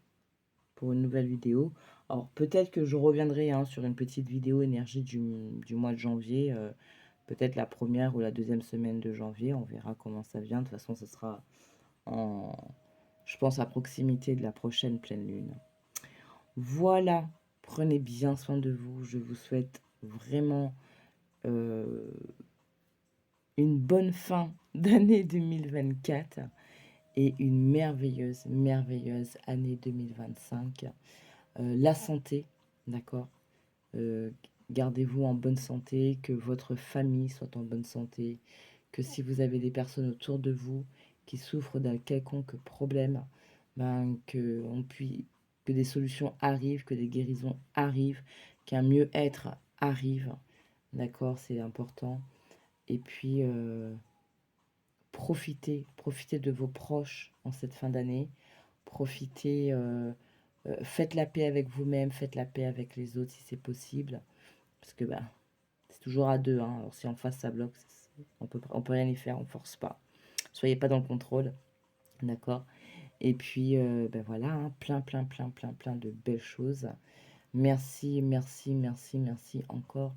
Speaker 1: pour une nouvelle vidéo. Alors, peut-être que je reviendrai sur une petite vidéo énergie du mois de janvier. Peut-être la première ou la deuxième semaine de janvier. On verra comment ça vient. De toute façon, ce sera je pense, à proximité de la prochaine pleine lune. Voilà. Prenez bien soin de vous. Je vous souhaite vraiment une bonne fin d'année 2024 et une merveilleuse, merveilleuse année 2025. La santé, d'accord? Gardez-vous en bonne santé, que votre famille soit en bonne santé, que si vous avez des personnes autour de vous qui souffrent d'un quelconque problème, que des solutions arrivent, que des guérisons arrivent, qu'un mieux-être arrive, d'accord? C'est important. Et puis, profitez de vos proches en cette fin d'année. Profitez, faites la paix avec vous-même, faites la paix avec les autres si c'est possible. Parce que c'est toujours à deux. Hein. Alors si en face ça bloque, on peut rien y faire, on force pas. Soyez pas dans le contrôle, d'accord? Et puis voilà, hein, plein de belles choses. Merci, merci, merci, merci encore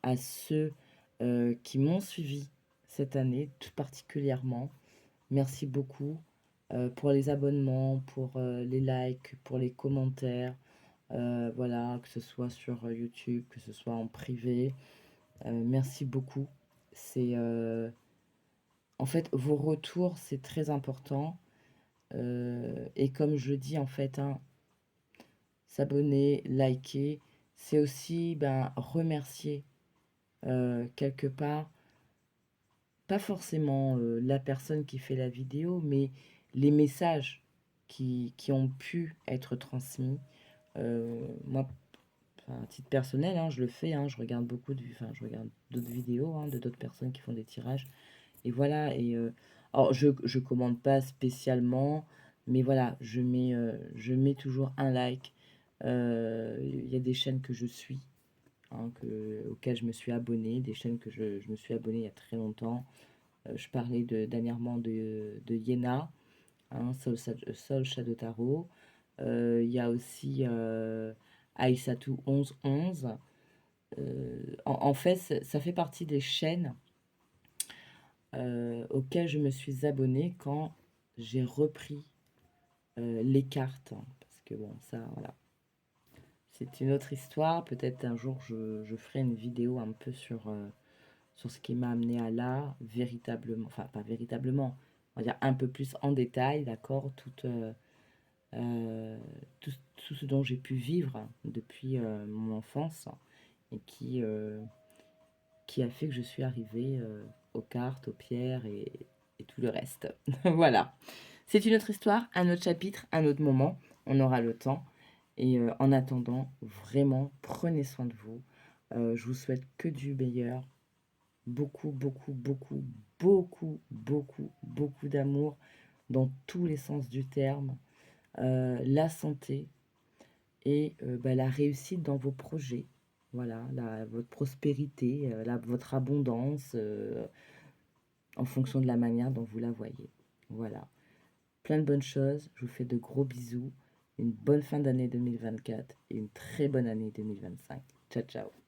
Speaker 1: à ceux qui m'ont suivi cette année, tout particulièrement. Merci beaucoup pour les abonnements, pour les likes, pour les commentaires. Voilà, que ce soit sur YouTube, que ce soit en privé. Merci beaucoup. C'est, en fait, vos retours, c'est très important. Et comme je dis, en fait, hein, s'abonner, liker, c'est aussi ben, remercier quelque part, pas forcément la personne qui fait la vidéo, mais les messages qui ont pu être transmis. Moi, enfin, à titre personnel, hein, je le fais, hein, je regarde enfin, je regarde d'autres vidéos hein, de d'autres personnes qui font des tirages. Et voilà, alors je commande pas spécialement, mais voilà, je mets toujours un like. Il y a des chaînes que je suis, hein, auxquelles je me suis abonnée, des chaînes que je me suis abonnée il y a très longtemps. Je parlais dernièrement de Yena, hein, Soul Shadow Tarot. Il y a aussi Aïssatou 1111. En fait, ça fait partie des chaînes auquel je me suis abonnée quand j'ai repris les cartes. Hein, parce que bon, ça, voilà. C'est une autre histoire. Peut-être un jour, je ferai une vidéo un peu sur ce qui m'a amené à là, véritablement. Enfin, pas véritablement. On va dire un peu plus en détail, d'accord, tout ce dont j'ai pu vivre depuis mon enfance et qui a fait que je suis arrivée aux cartes, aux pierres et tout le reste. Voilà. C'est une autre histoire, un autre chapitre, un autre moment. On aura le temps. Et en attendant, vraiment, prenez soin de vous. Je vous souhaite que du meilleur. Beaucoup, beaucoup, beaucoup, beaucoup, beaucoup, beaucoup d'amour dans tous les sens du terme. La santé et bah, la réussite dans vos projets. Voilà, votre prospérité, votre abondance, en fonction de la manière dont vous la voyez. Voilà. Plein de bonnes choses. Je vous fais de gros bisous. Une bonne fin d'année 2024 et une très bonne année 2025. Ciao, ciao.